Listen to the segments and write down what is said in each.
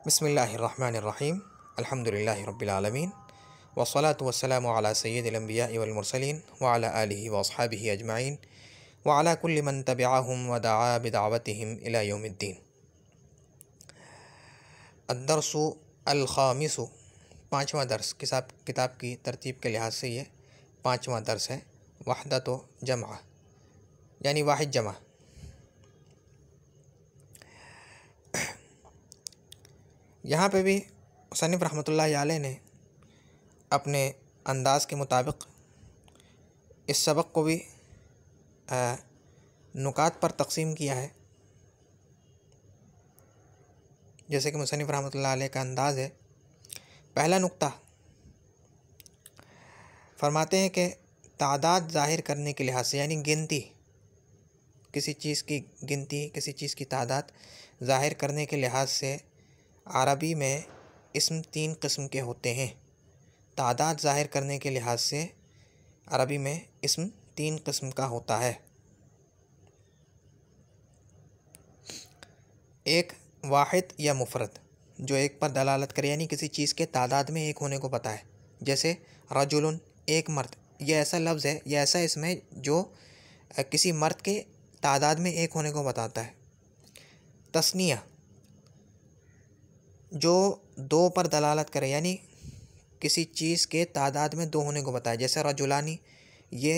बिस्मिल्लाहिर्रहमानिर्रहीम अल्हम्दुलिल्लाहि रब्बिल आलमीन वस्सलातु वस्सलामु अला सय्यिदिल अंबिया'i वल मुरसलीन व अला आलिहि व अस्हाबिहि अजमाइन व अला कुल्लि मन तबिअहुम व दआ बिदअवतिहिम इला यौमिद्दीन। अद्दर्सु अल खामिसु, पाँचवां दर्स। किताब की तरतीब के लिहाज से ये पाँचवां दर्स है। वहदतु जमा यानी वाहिद जमा। यहाँ पे भी मुसन्निफ़ रहमतुल्लाहि अलैह ने अपने अंदाज़ के मुताबिक इस सबक को भी नुकात पर तकसीम किया है। जैसे कि मुसन्निफ़ रहमतुल्लाहि अलैह का अंदाज़ है। पहला नुक्ता फरमाते हैं कि तादाद ज़ाहिर करने के लिहाज से, यानी गिनती, किसी चीज़ की गिनती, किसी चीज़ की तादाद ज़ाहिर करने के लिहाज से अरबी में इस्म तीन किस्म के होते हैं। तादाद ज़ाहिर करने के लिहाज से अरबी में इस्म तीन किस्म का होता है। एक वाहिद या मुफरद, जो एक पर दलालत करे, यानी किसी चीज़ के तादाद में एक होने को बताए। जैसे रजुलन, एक मर्द। यह ऐसा लफ्ज़ है, यह ऐसा इस्म है जो किसी मर्द के तादाद में एक होने को बताता है। तस्निया, जो दो पर दलालत करे, यानी किसी चीज़ के तादाद में दो होने को बताए। जैसे रजुलानी, ये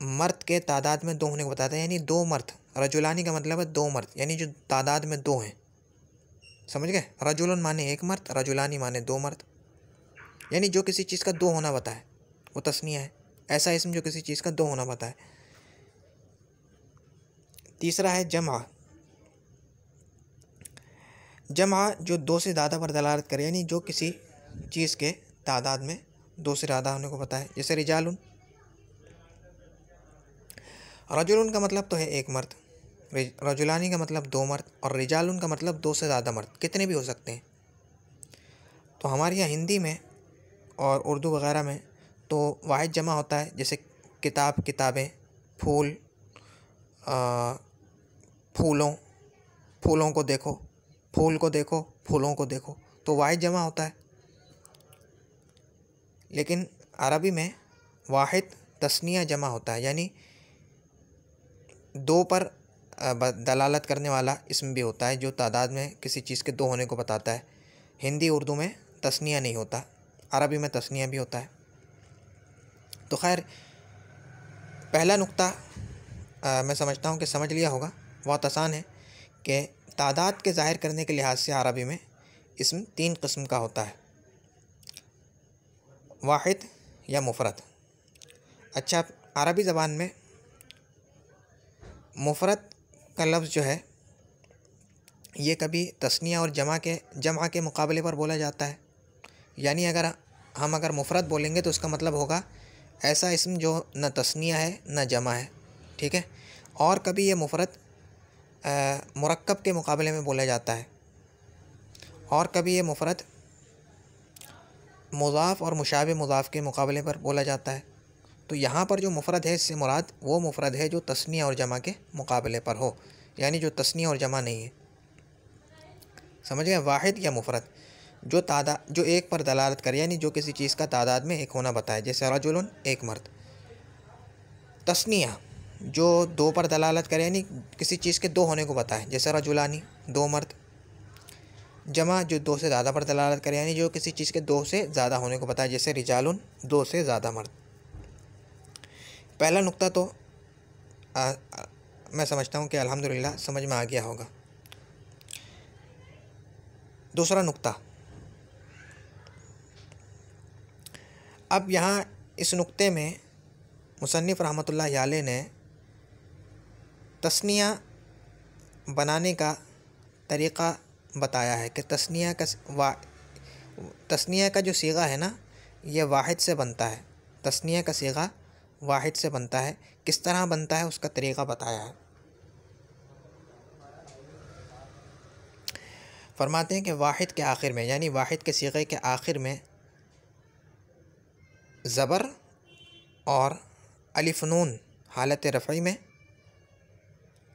मर्द के तादाद में दो होने को बताता है, यानी दो मर्द। रजुलानी का मतलब है दो मर्द, यानी जो तादाद में दो हैं। समझ गए? रजुलन माने एक मर्द, रजुलानी माने दो मर्द, यानी जो किसी चीज़ का दो होना बताए वो तस्निया है। ऐसा इसम जो किसी चीज़ का दो होना बताए। तीसरा है जमा। जमा जो दो से ज़्यादा पर दलालत करे, यानी जो किसी चीज़ के तादाद में दो से ज़्यादा होने को बताए। जैसे रिजालुन, रजुलन का मतलब तो है एक मर्द, रजुलानी का मतलब दो मर्द, और रिजालुन का मतलब दो से ज़्यादा मर्द, कितने भी हो सकते हैं। तो हमारे यहाँ हिंदी में और उर्दू वगैरह में तो वाहिद जमा होता है। जैसे किताब, किताबें, फूल, फूलों, फूलों को देखो, फूल को देखो, फूलों को देखो, तो वाहिद जमा होता है। लेकिन अरबी में वाहिद तस्निया जमा होता है, यानी दो पर दलालत करने वाला इसम भी होता है जो तादाद में किसी चीज़ के दो होने को बताता है। हिंदी उर्दू में तस्निया नहीं होता, अरबी में तस्निया भी होता है। तो खैर, पहला नुक्ता मैं समझता हूँ कि समझ लिया होगा, बहुत आसान है कि तादाद के ज़ाहिर करने के लिहाज से अरबी में इसम तीन किस्म का होता है, वाहिद या मुफरद। अच्छा, अरबी ज़बान में मुफरद का लफ्ज़ जो है ये कभी तस्निया और जमा के मुकाबले पर बोला जाता है। यानी अगर मुफरद बोलेंगे तो उसका मतलब होगा ऐसा इसम जो न तस्निया है न जमा है, ठीक है। और कभी ये मुफरद मुरक्कब के मुकाबले में बोला जाता है, और कभी ये मुफरद मुज़ाफ़ और मुशाबे मुज़ाफ़ के मुकाबले पर बोला जाता है। तो यहाँ पर जो मुफरद है, इससे मुराद वो मुफरद है जो तस्निया और जमा के मुकाबले पर हो, यानी जो तस्निया और जमा नहीं है। समझ गए? वाहिद या मुफरद जो एक पर दलालत करे, यानी जो किसी चीज़ का तादाद में एक होना बताए। जैसे रजुलन, एक मर्द। तस्निया जो दो पर दलालत करे, यानी किसी चीज़ के दो होने को बताए। जैसे रजुलानी, दो मर्द। जमा जो दो से ज़्यादा पर दलालत करे, यानी जो किसी चीज़ के दो से ज़्यादा होने को बताए। जैसे रिजालुन, दो से ज़्यादा मर्द। पहला नुक्ता तो मैं समझता हूँ कि अल्हम्दुलिल्लाह समझ में आ गया होगा। दूसरा नुक्ता, अब यहाँ इस नुक्ते में मुसन्निफ़ रहमतुल्लाहि अलैह ने तस्निया बनाने का तरीक़ा बताया है कि तस्निया का जो सीगा है ना, ये वाहिद से बनता है। तस्निया का सीगा वाहिद से बनता है। किस तरह बनता है उसका तरीक़ा बताया है। फरमाते हैं कि वाहिद के आखिर में, यानी वाहिद के सीगे के आखिर में ज़बर और अलिफ नून हालत रफ़ई में,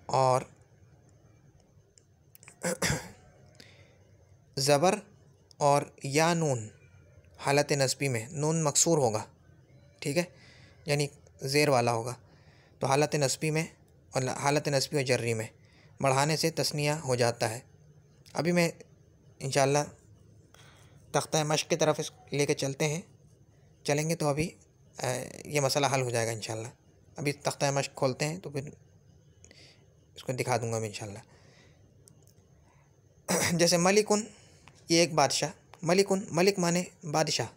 और ज़बर और या नून हालत नस्बी में नून मकसूर होगा, ठीक है, यानी ज़ेर वाला होगा, तो हालत नस्बी में और हालत नस्बी और जर्री में बढ़ाने से तस्निया हो जाता है। अभी मैं इंशाअल्लाह तख्ता मश्क की तरफ लेके चलेंगे तो अभी ये मसला हल हो जाएगा इंशाअल्लाह। अभी तख्ता मश्क खोलते हैं तो फिर इसको दिखा दूंगा मैं इंशाअल्लाह। जैसे मलिकुन, ये एक बादशाह, मलिकुन, मलिक माने बादशाह,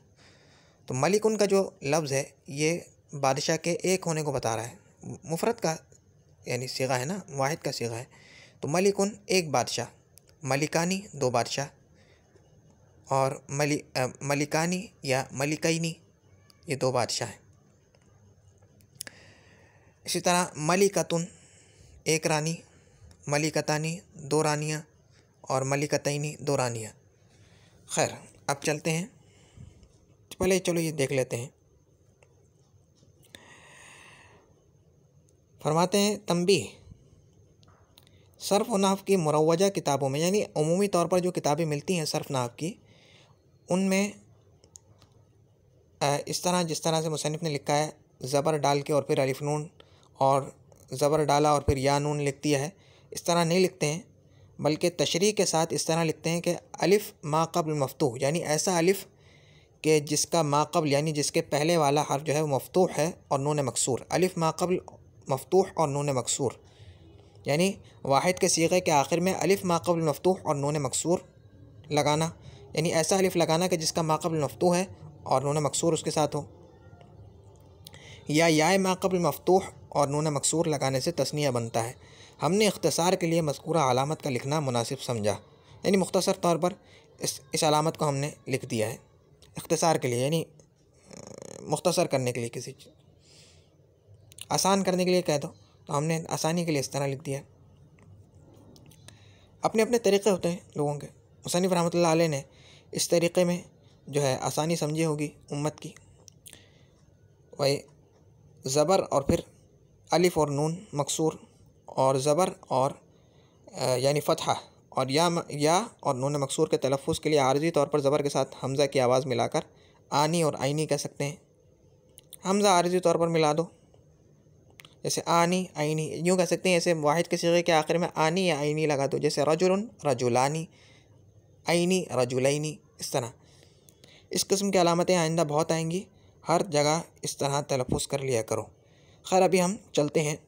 तो मलिकुन का जो लफ्ज़ है ये बादशाह के एक होने को बता रहा है, मुफरद का यानी सीगा है ना, वाहिद का सीगा है। तो मलिकुन एक बादशाह, मलिकानी दो बादशाह, और मलिकानी या मलिकैनी ये दो बादशाह हैं। इसी तरह मलिकतुन एक रानी, मलिकतानी दो रानियाँ, और मलिकतैनी दो रानियाँ। खैर अब चलते हैं, पहले चलो ये देख लेते हैं। फरमाते हैं तंबीह, सर्फ़ व नहव की मुरव्वजा किताबों में, यानी उमूमी तौर पर जो किताबें मिलती हैं सर्फ़ नहव की, उनमें इस तरह जिस तरह से मुसन्निफ़ ने लिखा है, ज़बर डाल के और फिर अलिफ नून और ज़बर डाला और फिर या नून लिख दिया है, इस तरह नहीं लिखते हैं, बल्कि तशरीह के साथ इस तरह लिखते हैं कि अलिफ मा क़ब्ल मफ़तूह, यानी ऐसा अलिफ कि जिसका मा क़ब्ल यानी जिसके पहले वाला हर्फ जो है वो मफ़तूह है और नून मकसूर, अलिफ मा क़ब्ल मफ़तूह और नून मकसूर, यानी वाहिद के सीगे के आखिर में अलिफ मा क़ब्ल मफ़तूह और नून मकसूर लगाना, यानी ऐसा अलिफ लगाना कि जिसका मा क़ब्ल मफ़तूह है और नून मकसूर उसके साथ हो, या मा क़ब्ल मफ़तूह और नून मकसूर लगाने से तस्निया बनता है। हमने इख्तिसार के लिए मज़कूरा अलामत का लिखना मुनासिब समझा, यानी मुख्तसर तौर पर इस अलामत को हमने लिख दिया है इख्तिसार के लिए, यानी मुख्तसर करने के लिए, किसी आसान करने के लिए कह दो तो हमने आसानी के लिए इस तरह लिख दिया। अपने अपने तरीक़े होते हैं लोगों के, मुसन्निफ़ रहमतुल्लाह अलैह ने इस तरीक़े में जो है आसानी समझी होगी उम्मत की, वही ज़बर और फिर अलिफ और नून मकसूर और ज़बर और यानी फ़तहा और या और नून मकसूर के तलफ़्फ़ुज़ के लिए आर्ज़ी तौर पर ज़बर के साथ हमज़ा की आवाज़ मिलाकर आनी और आइनी कह सकते हैं। हमज़ा आर्ज़ी तौर पर मिला दो, जैसे आनी आइनी यूँ कह सकते हैं, ऐसे वाहिद के सीगे के आखिर में आनी या आइनी लगा दो, जैसे रजुलन रजुलानी, आइनी रजुलैनी, इस तरह। इस किस्म की अलामतें आइंदा बहुत आएंगी, हर जगह इस तरह तलफ़्फ़ुज़ कर लिया करो। खैर अभी हम चलते हैं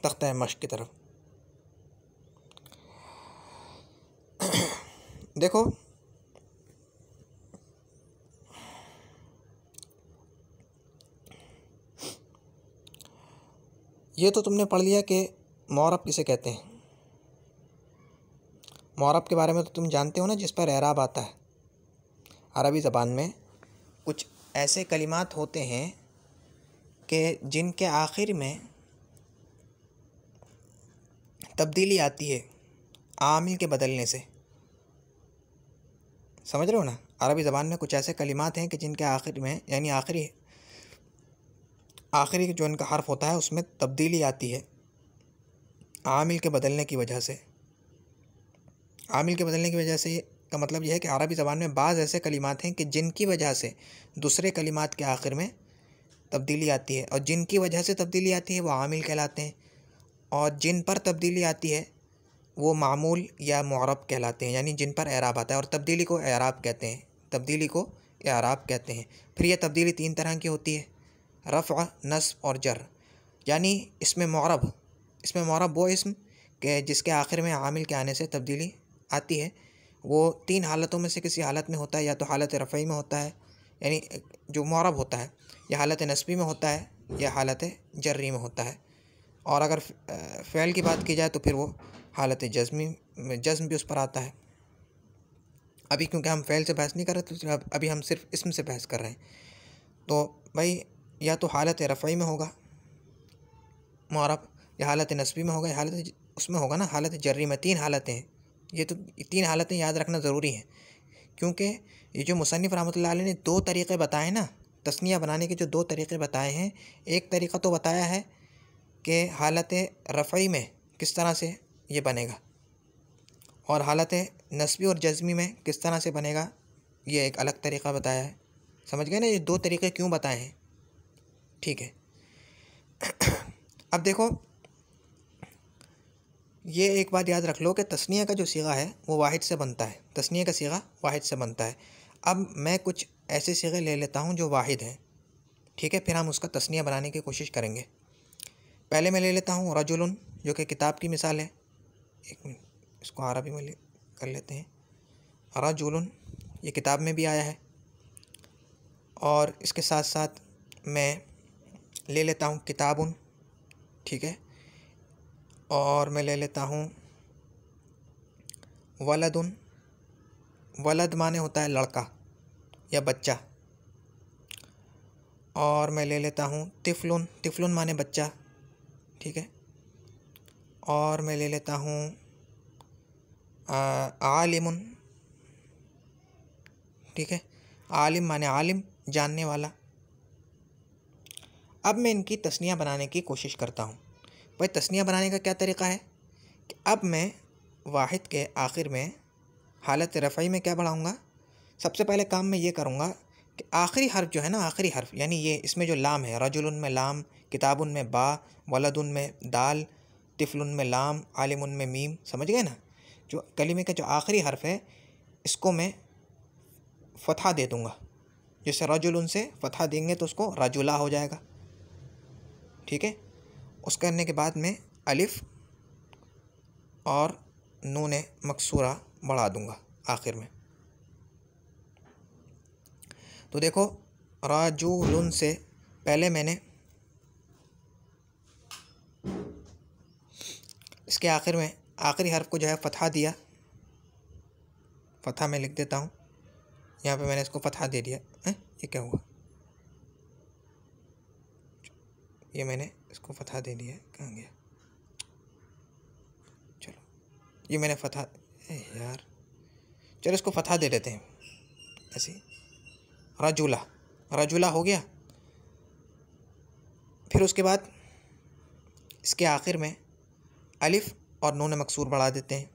तख्ता मश्क की तरफ। देखो ये तो तुमने पढ़ लिया कि मुअर्रब किसे कहते हैं, मुअर्रब के बारे में तो तुम जानते हो ना, जिस पर एराब आता है। अरबी ज़बान में कुछ ऐसे कलिमात होते हैं कि जिनके आखिर में तब्दीली आती है आमिल के बदलने से, समझ रहे हो ना। अरबी ज़बान में कुछ ऐसे कलिमात हैं कि जिनके आखिर में यानी आखिरी जो इनका हर्फ होता है उसमें तब्दीली आती है आमिल के बदलने की वजह से। आमिल के बदलने की वजह से का मतलब यह है कि अरबी ज़बान में बाज़ ऐसे कलिमात हैं कि जिनकी वजह से दूसरे कलिमात के आखिर में तब्दीली आती है, और जिनकी वजह से तब्दीली आती है वो आमिल कहलाते हैं, और जिन पर तब्दीली आती है वो मामूल या मुअर्रब कहलाते हैं, यानी जिन पर एराब आता है, और तब्दीली को एराब कहते हैं, तब्दीली को एराब कहते हैं। फिर यह तब्दीली तीन तरह की होती है, रफ़अ, नस्ब और जर। यानी इसमें मुअर्रब वो इस्म के जिसके आखिर में आमिल के आने से तब्दीली आती है, वो तीन हालतों में से किसी हालत में होता है, या तो हालत रफ़ई में होता है यानी जो मुअर्रब होता है, या हालत नस्बी में होता है, या हालत जर्री में होता है। और अगर फ़ेल की बात की जाए तो फिर वो हालत जज़्म भी उस पर आता है। अभी क्योंकि हम फ़ेल से बहस नहीं कर रहे तो अभी हम सिर्फ इसम से बहस कर रहे हैं। तो भाई या तो हालत रफ़ई में होगा मुअर्रब, या हालत नस्बी में होगा, या हालत उसमें होगा ना हालत जर्री में। तीन हालतें हैं, ये तो तीन हालतें याद रखना ज़रूरी है, क्योंकि ये जो मुसन्निफ़ रहमतुल्लाह अलैह ने दो तरीक़े बताए ना तस्निया बनाने के, जो दो तरीक़े बताए हैं, एक तरीक़ा तो बताया है कि हालत रफ़ई में किस तरह से ये बनेगा, और हालत नस्बी और जज़मी में किस तरह से बनेगा, ये एक अलग तरीक़ा बताया है। समझ गए ना, ये दो तरीक़े क्यों बताए हैं। ठीक है, अब देखो ये एक बात याद रख लो कि तस्निया का जो सीगा है वो वाहिद से बनता है, तस्निया का सीगा वाहिद से बनता है। अब मैं कुछ ऐसे सीगे ले लेता हूँ जो वाहिद हैं, ठीक है, फिर हम उसका तस्निया बनाने की कोशिश करेंगे। पहले मैं ले लेता हूँ रजुलन, जो कि किताब की मिसाल है। एक मिनट, इसको अरबी में कर लेते हैं। रजुलन ये किताब में भी आया है, और इसके साथ साथ मैं ले लेता हूँ किताबुन, ठीक है, और मैं ले लेता हूँ वलदुन। वलद माने होता है लड़का या बच्चा। और मैं ले लेता हूँ तिफलुन, तिफलुन माने बच्चा, ठीक है। और मैं ले लेता हूँ आलिमुन, ठीक है, आलिम माने आलिम, जानने वाला। अब मैं इनकी तस्निया बनाने की कोशिश करता हूँ। भाई तस्निया बनाने का क्या तरीक़ा है कि अब मैं वाहिद के आखिर में हालत रफ़ई में क्या बढ़ाऊँगा। सबसे पहले काम मैं ये करूँगा कि आखिरी हर्फ जो है ना, आखिरी हर्फ यानी ये इसमें जो लाम है, रजुलन में लाम, किताबुन में बा, वलदुन में दाल, तिफलुन में लाम, आलिमुन में मीम। समझ गए ना, जो कलीमे का जो आखिरी हर्फ है इसको मैं फ़तहा दे दूँगा। जैसे रजुलन से फ़तहा देंगे तो उसको रजुला हो जाएगा, ठीक है। उस करने के बाद में अलिफ और नून मकसूरा बढ़ा दूँगा आखिर में। तो देखो राजुलुन से पहले मैंने इसके आखिर में आखिरी हर्फ को जो है फ़तहा दिया। फ़तहा मैं लिख देता हूँ, यहाँ पे मैंने इसको फ़तहा दे दिया है। ये क्या हुआ, ये मैंने इसको फ़तहा दे दिया, कहाँ गया, चलो ये मैंने फ़तहा, यार चलो इसको फ़तहा दे देते हैं ऐसे। रजुला, रजुला हो गया। फिर उसके बाद इसके आखिर में अलिफ़ और नून मकसूर बढ़ा देते हैं,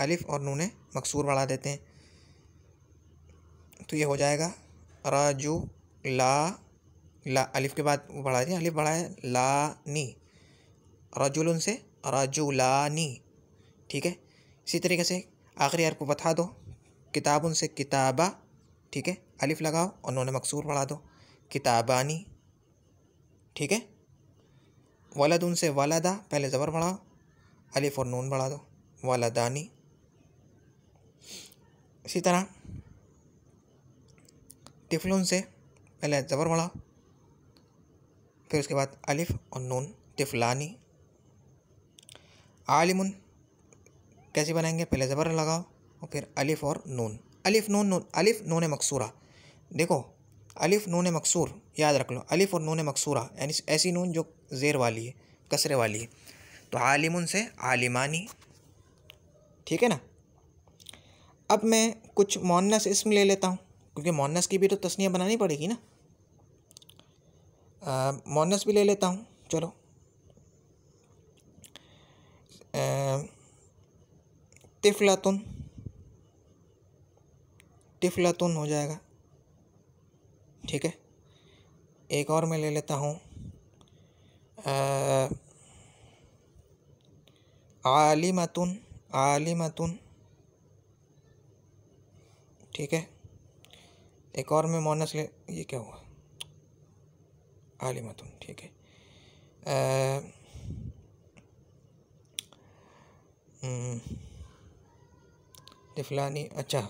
अलिफ़ और नून मकसूर बढ़ा देते हैं। तो ये हो जाएगा रजुला, ला अलिफ़ के बाद वो बढ़ा दिया, अलिफ़ बढ़ाया, लानी, रजुलन से रजुलानी, ठीक है। इसी तरीके से आखिरी हर्फ को बता दो, किताबुन से किताबा, ठीक है, अलिफ़ लगाओ और नून मकसूर बढ़ा दो, किताबानी, ठीक है। वलदुन से वलदा, पहले ज़बर बढ़ाओ, अलिफ़ और नून बढ़ा दो, वलदानी। इसी तरह तिफलुन से पहले ज़बर बढ़ाओ, फिर उसके बाद अलिफ़ और नून, तिफलानी। आलिमुन कैसे बनाएंगे, पहले ज़बर लगाओ और फिर अलिफ़ और नून, अलिफ़ नून नून, अलिफ़ नून मकसूरा। देखो अलिफ़ नून मकसूर याद रख लो, अलिफ़ और नून मकसूरा यानी ऐसी नून जो ज़ेर वाली है, कसरे वाली है। तो आलिमुन से आलिमानी, ठीक है ना। अब मैं कुछ मुअन्नस इसम ले लेता हूँ, क्योंकि मुअन्नस की भी तो तस्निया बनानी पड़ेगी ना। मुअन्नस भी ले लेता हूँ, चलो। तिफलातुन, तिफलातुन हो जाएगा, ठीक है। एक और मैं ले लेता हूँ आलिमतुन, आलिमतुन, ठीक है। एक और मैं मुअन्नस ले, ये क्या हुआ, आलिमतुन, ठीक है। तिफलानी, अच्छा,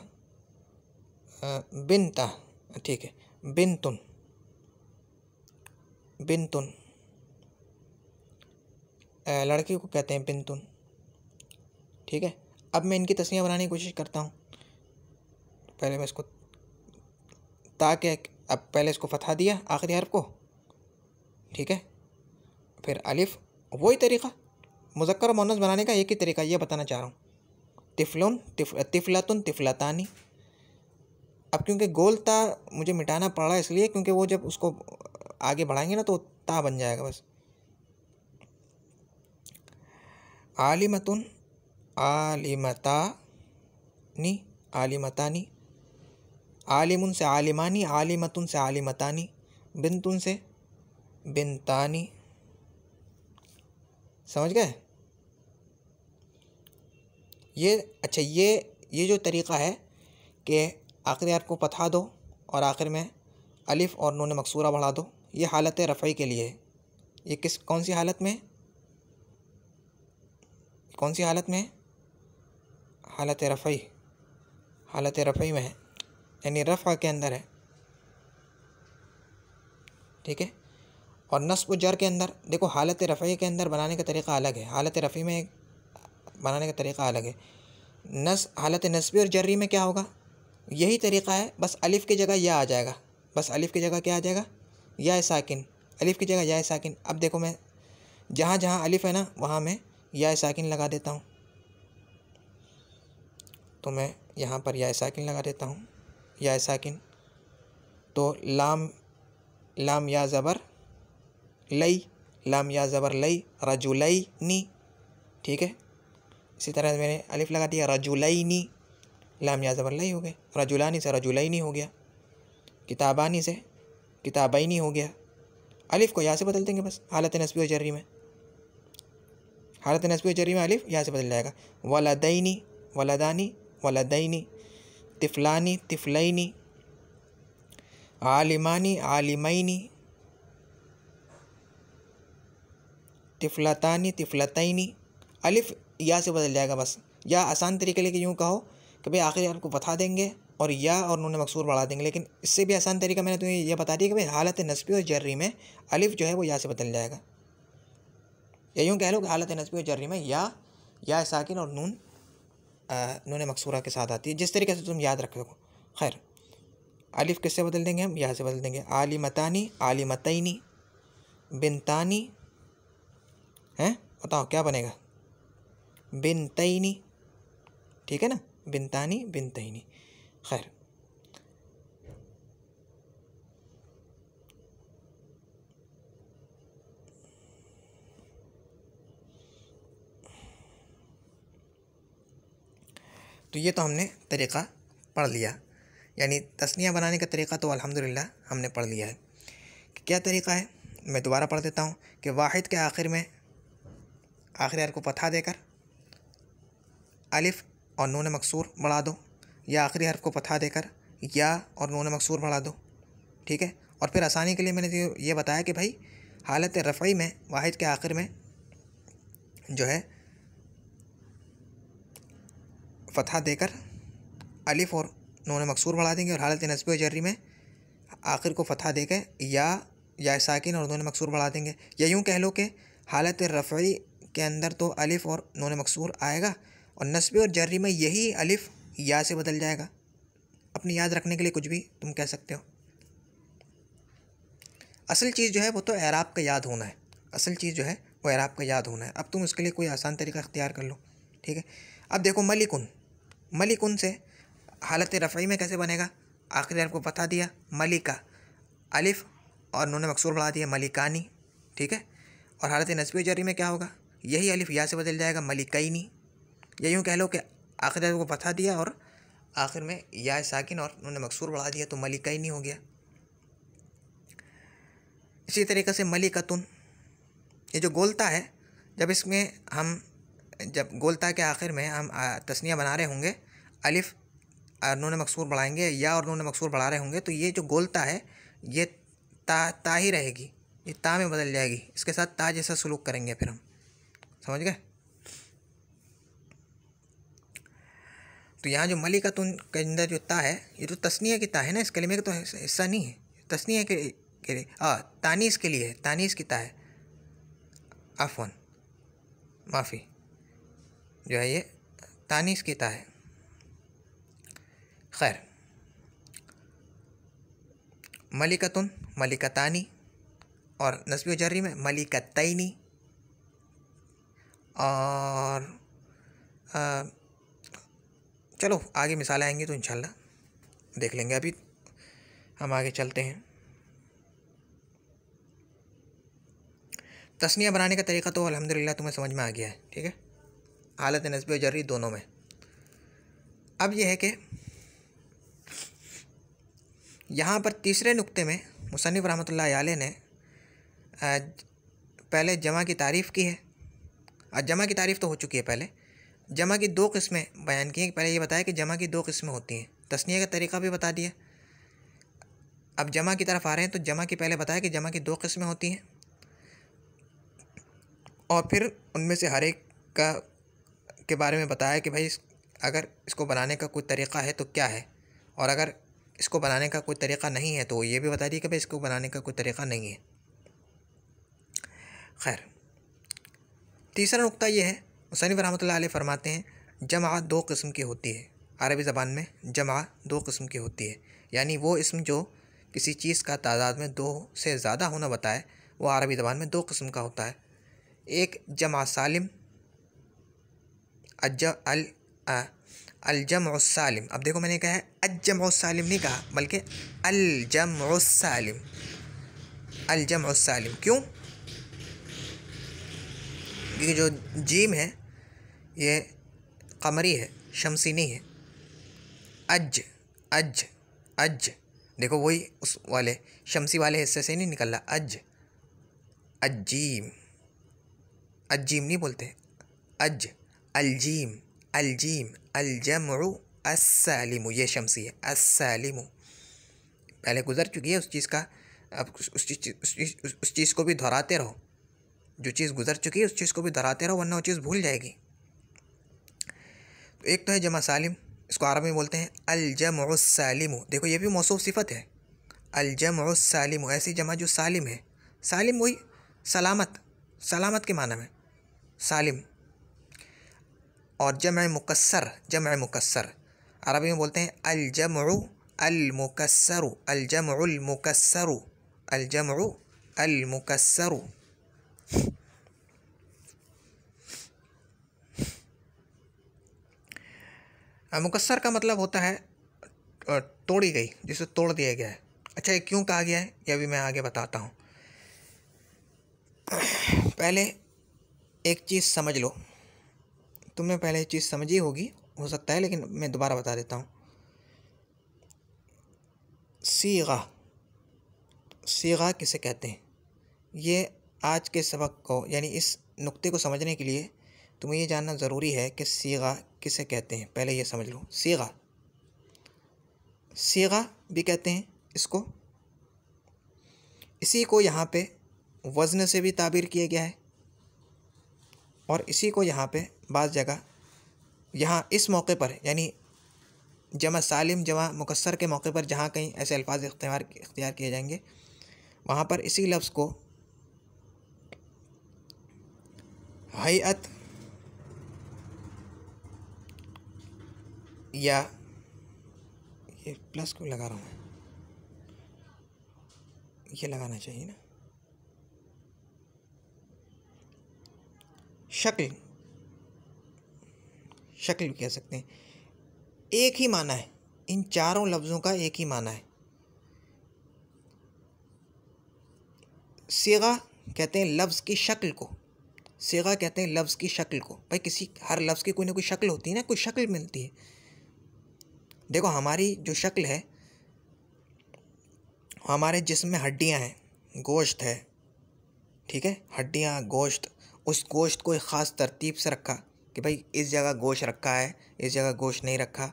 बिनता, ठीक है, बिनतुन, बिनतुन, लड़की को कहते हैं बिनतुन, ठीक है। अब मैं इनकी तस्निया बनाने की कोशिश करता हूँ। पहले मैं इसको ताकि, अब पहले इसको फ़तहा दिया आखिरी हर्फ को, ठीक है, फिर अलिफ़, वही तरीक़ा मुज़क्कर और मुअन्नस बनाने का, एक ही तरीका, ये बताना चाह रहा हूँ। तिफलुन, तिफलातुन, तिफलातानी। अब क्योंकि गोल ता मुझे मिटाना पड़ रहा है इसलिए क्योंकि वो जब उसको आगे बढ़ाएंगे ना तो ता बन जाएगा बस। आलिमतुन, आलिमतानी, आलिमतानी, आलिमुन से आलिमानी, आलिमतुन से आलिमतानी, बिनतुन से बिनतानी। समझ गए? ये अच्छा, ये जो तरीक़ा है कि आखिरी हर्फ को फतहा दो और आखिर में अलिफ और नून मकसूरा बढ़ा दो, ये हालत रफ़ई के लिए है। ये कौन सी हालत में है? कौन सी हालत में है? हालत रफ़ई, हालत रफ़ई में है, यानी रफ़ा के अंदर है। ठीक है। और नस्ब जर के अंदर देखो, हालत रफ़ई के अंदर बनाने का तरीक़ा अलग है, हालत रफ़ई में बनाने का तरीक़ा अलग है। हालत नस्बी और जर्री में क्या होगा? यही तरीक़ा है, बस अलिफ़ की जगह या आ जाएगा। बस अलिफ़ की जगह क्या आ जाएगा? या साकिन। अलिफ़ की जगह या साकिन। अब देखो, मैं जहाँ जहाँ अलिफ़ है ना, वहाँ मैं या साकिन लगा देता हूँ। तो मैं यहाँ पर या साकिन लगा देता हूँ, या साकिन। तो लाम, लाम या ज़बर लई, लाम या ज़बर लई, रजुलैनी। ठीक है। इसी तरह मैंने अलिफ़ लगा दिया, रजुलैनी, लाम या ज़बर लई हो गए। रजुलानी से रजुलैनी हो गया। किताबानी से किताबैनी हो गया। अलिफ़ को या से बदल देंगे बस, हालत नस्बी और जर्री में। हालत नस्बी और जर्री में अलिफ़ या से बदल जाएगा। वलदैनी, वलदानी, वलदैनी, तिफ़लानी, तिफ़लैनी, आलिमानी, आलिमैनी, तिफ़लतानी, तिफ़लतैनी। अलिफ़ या से बदल जाएगा बस। या आसान तरीके लेके यूँ कहो कि भाई आखिरी हर्फ को फतहा देंगे और या और नून मकसूर बढ़ा देंगे, लेकिन इससे भी आसान तरीका मैंने तुम्हें यह बता दिया कि भाई हालत नस्बी और जर्री में अलिफ़ जो है वो या से बदल जाएगा। या यूँ कह लो कि हालत नस्बी और जर्री में या साकिन और नून मकसूरा के साथ आती है, जिस तरीके से तुम याद रख सको। खैर, अलिफ़ किससे बदल देंगे हम? या से बदल देंगे। आलिमतानी, आलिमतैनी, बिनतानी, हैं बताओ क्या बनेगा? बिनतैनी। ठीक है ना, बिनतानी, बिनतैनी। खैर, तो ये तो हमने तरीक़ा पढ़ लिया, यानी तस्निया बनाने का तरीक़ा तो अल्हम्दुलिल्लाह हमने पढ़ लिया है। क्या तरीक़ा है? मैं दोबारा पढ़ देता हूँ कि वाहिद के आखिर में आखिरी हर्फ को फतहा देकर अलिफ़ और नून मकसूर बढ़ा दो, या आखिरी हर्फ को फतहा देकर या और नून मकसूर बढ़ा दो। ठीक है। और फिर आसानी के लिए मैंने ये बताया कि भाई हालत रफ़ई में वाहिद के आखिर में जो है फतहा देकर अलिफ़ और नून मकसूर बढ़ा देंगे, और हालत नस्बी और जर्री में आखिर को फतहा देकर या साकिन और नून मकसूर बढ़ा देंगे। या यूँ कह लो कि हालत रफ़ई के अंदर तो अलिफ़ और नून मकसूर आएगा, और नस्बी और जर्री में यही अलिफ़ या से बदल जाएगा। अपनी याद रखने के लिए कुछ भी तुम कह सकते हो। असल चीज़ जो है वो तो एराब का याद होना है। असल चीज़ जो है वो एराब का याद होना है। अब तुम इसके लिए कोई आसान तरीका अख्तियार कर लो। ठीक है। अब देखो, मलिकुन, मलिकुन से हालत रफ़ई में कैसे बनेगा? आखिरी हर्फ को फतहा दिया, मलिका, अलिफ़ और नून मकसूर बढ़ा दिया, मलिकानी। ठीक है। और हालत नस्बी जर्री में क्या होगा? यही अलिफ़ या से बदल जाएगा, मलिकैनी। या यूँ कह लो कि आखिरी हर्फ को फतहा दिया और आखिर में या साकिन और नून मकसूर बढ़ा दिया, तो मलिकैनी हो गया। इसी तरीक़े से मलिकतुन, ये जो गोलता है, जब गोलता के आखिर में हम तस्निया बना रहे होंगे, अलिफ़ और नून मकसूर बढ़ाएंगे, या और नून मकसूर बढ़ा रहे होंगे, तो ये जो गोलता है ये ता ही रहेगी, ये ता में बदल जाएगी। इसके साथ ता जैसा सलूक करेंगे फिर हम। समझ गए? तो यहाँ जो मलिकतुन के अंदर जो ता है, ये तो तस्निया की ता है ना, इस कलिमे का तो हिस्सा नहीं है। तस्निया के लिए तानीस के लिए है, तानीस की ता है। अफ़वन, माफ़ी, जो है ये तानीस की ता है। खैर, मलिकतुन, मलिकतानी, और नस्बी जर्री में मलिकतैनी। और चलो आगे मिसाल आएंगी तो इंशाल्लाह देख लेंगे। अभी हम आगे चलते हैं। तस्निया बनाने का तरीका तो अल्हम्दुलिल्लाह तुम्हें समझ में आ गया है। ठीक है। हालत नस्बी और जर्री दोनों में। अब यह है कि यहाँ पर तीसरे नुक्ते में मुसन्निफ़ रहमतुल्लाह अलैह ने पहले जमा की तारीफ़ की है। और जमा की तारीफ़ तो हो चुकी है। पहले जमा की दो किस्में बयान की हैं। पहले ये बताया कि जमा की दो किस्में होती हैं, तस्नीया का तरीक़ा भी बता दिया। अब जमा की तरफ आ रहे हैं तो जमा की पहले बताया कि जमा की दो किस्में होती हैं और फिर उनमें से हर एक का के बारे में बताया कि भाई अगर इसको बनाने का कोई तरीक़ा है तो क्या है, और अगर इसको बनाने का कोई तरीक़ा नहीं है तो ये भी बता दिया कि भाई इसको बनाने का कोई तरीक़ा नहीं है। खैर, तीसरा नुक्ता ये है, मुसन्निफ़ रहमतुल्लाह अलैह फरमाते हैं जमा दो किस्म की होती है। अरबी ज़बान में जमा दो किस्म की होती है, यानी वो इसम जो किसी चीज़ का तादाद में दो से ज़्यादा होना बताए वो अरबी ज़बान में दो किस्म का होता है। एक जमा सालिम, अल-जम्उ सालिम। अब देखो मैंने कहा है अल-जम्उ सालिम नहीं कहा, बल्कि अल-जम्उ सालिम, अल-जम्उ सालिम। क्यों? क्योंकि जो जीम है ये कमरी है, शमसी नहीं है। अज अज अज, देखो वही उस वाले शमसी वाले हिस्से से नहीं निकल रहा। अज, अजीम, अजीम नहीं बोलते, अज, अलजीम, अलजीम, अलजम्उ अस्सालिमु, ये शमसी है। अस्सालिमु पहले गुजर चुकी है उस चीज़ का, अब उस चीज़ को भी दोहराते रहो। जो चीज़ गुजर चुकी है उस चीज़ को भी दोहराते रहो, वरना वो चीज़ भूल जाएगी। तो एक तो है जमा सालिम, इसको अरबी में बोलते हैं अल-जम्उ सालिमु। देखो ये भी मौसूफ सिफत है, अल-जम्उ सालिमु, ऐसी जमा जो सालिम है। सालिम वही सलामत, सलामत के माना में सालिम। और जमा मुकस्सर, जमा मुकस्सर अरबी में बोलते हैं अल-जम्उ अल-मुकस्सरु, अल-जम्उल मुकस्सरु, अल-जम्उ अल-मुकस्सरु। मुकस्सर का मतलब होता है तोड़ी गई, जिसे तोड़ दिया गया है। अच्छा, ये क्यों कहा गया है यह भी मैं आगे बताता हूँ। पहले एक चीज़ समझ लो, तुमने पहले चीज़ समझी होगी हो सकता है, लेकिन मैं दोबारा बता देता हूँ। सीगा, सीगा किसे कहते हैं, ये आज के सबक को यानी इस नुक्ते को समझने के लिए तुम्हें ये जानना ज़रूरी है कि सीगा किसे कहते हैं। पहले ये समझ लो, सीगा, सीगा भी कहते हैं इसको। इसी को यहाँ पे वज़न से भी ताबीर किया गया है, और इसी को यहाँ पे बाज़ जगह यहाँ इस मौके पर यानी जमा सालिम जमा मुकस्सर के मौके पर जहाँ कहीं ऐसे अल्फाज इख्तियार किए जाएंगे, वहाँ पर इसी लफ्ज़ को हैअत या ये प्लस क्यों लगा रहा हूँ मैं, ये लगाना चाहिए ना, शक्ल, शक्ल भी कह सकते हैं। एक ही माना है, इन चारों लफ्ज़ों का एक ही माना है। सीगा कहते हैं लफ्ज़ की शक्ल को, सीगा कहते हैं लफ्ज़ की शक्ल को। भाई किसी हर लफ्ज़ की कोई ना कोई शक्ल होती है ना, कोई शक्ल मिलती है। देखो हमारी जो शक्ल है, हमारे जिस्म में हड्डियां हैं, गोश्त है, ठीक है, हड्डियां, गोश्त, उस गोश्त को एक ख़ास तरतीब से रखा कि भाई इस जगह गोश्त रखा है, इस जगह गोश्त नहीं रखा,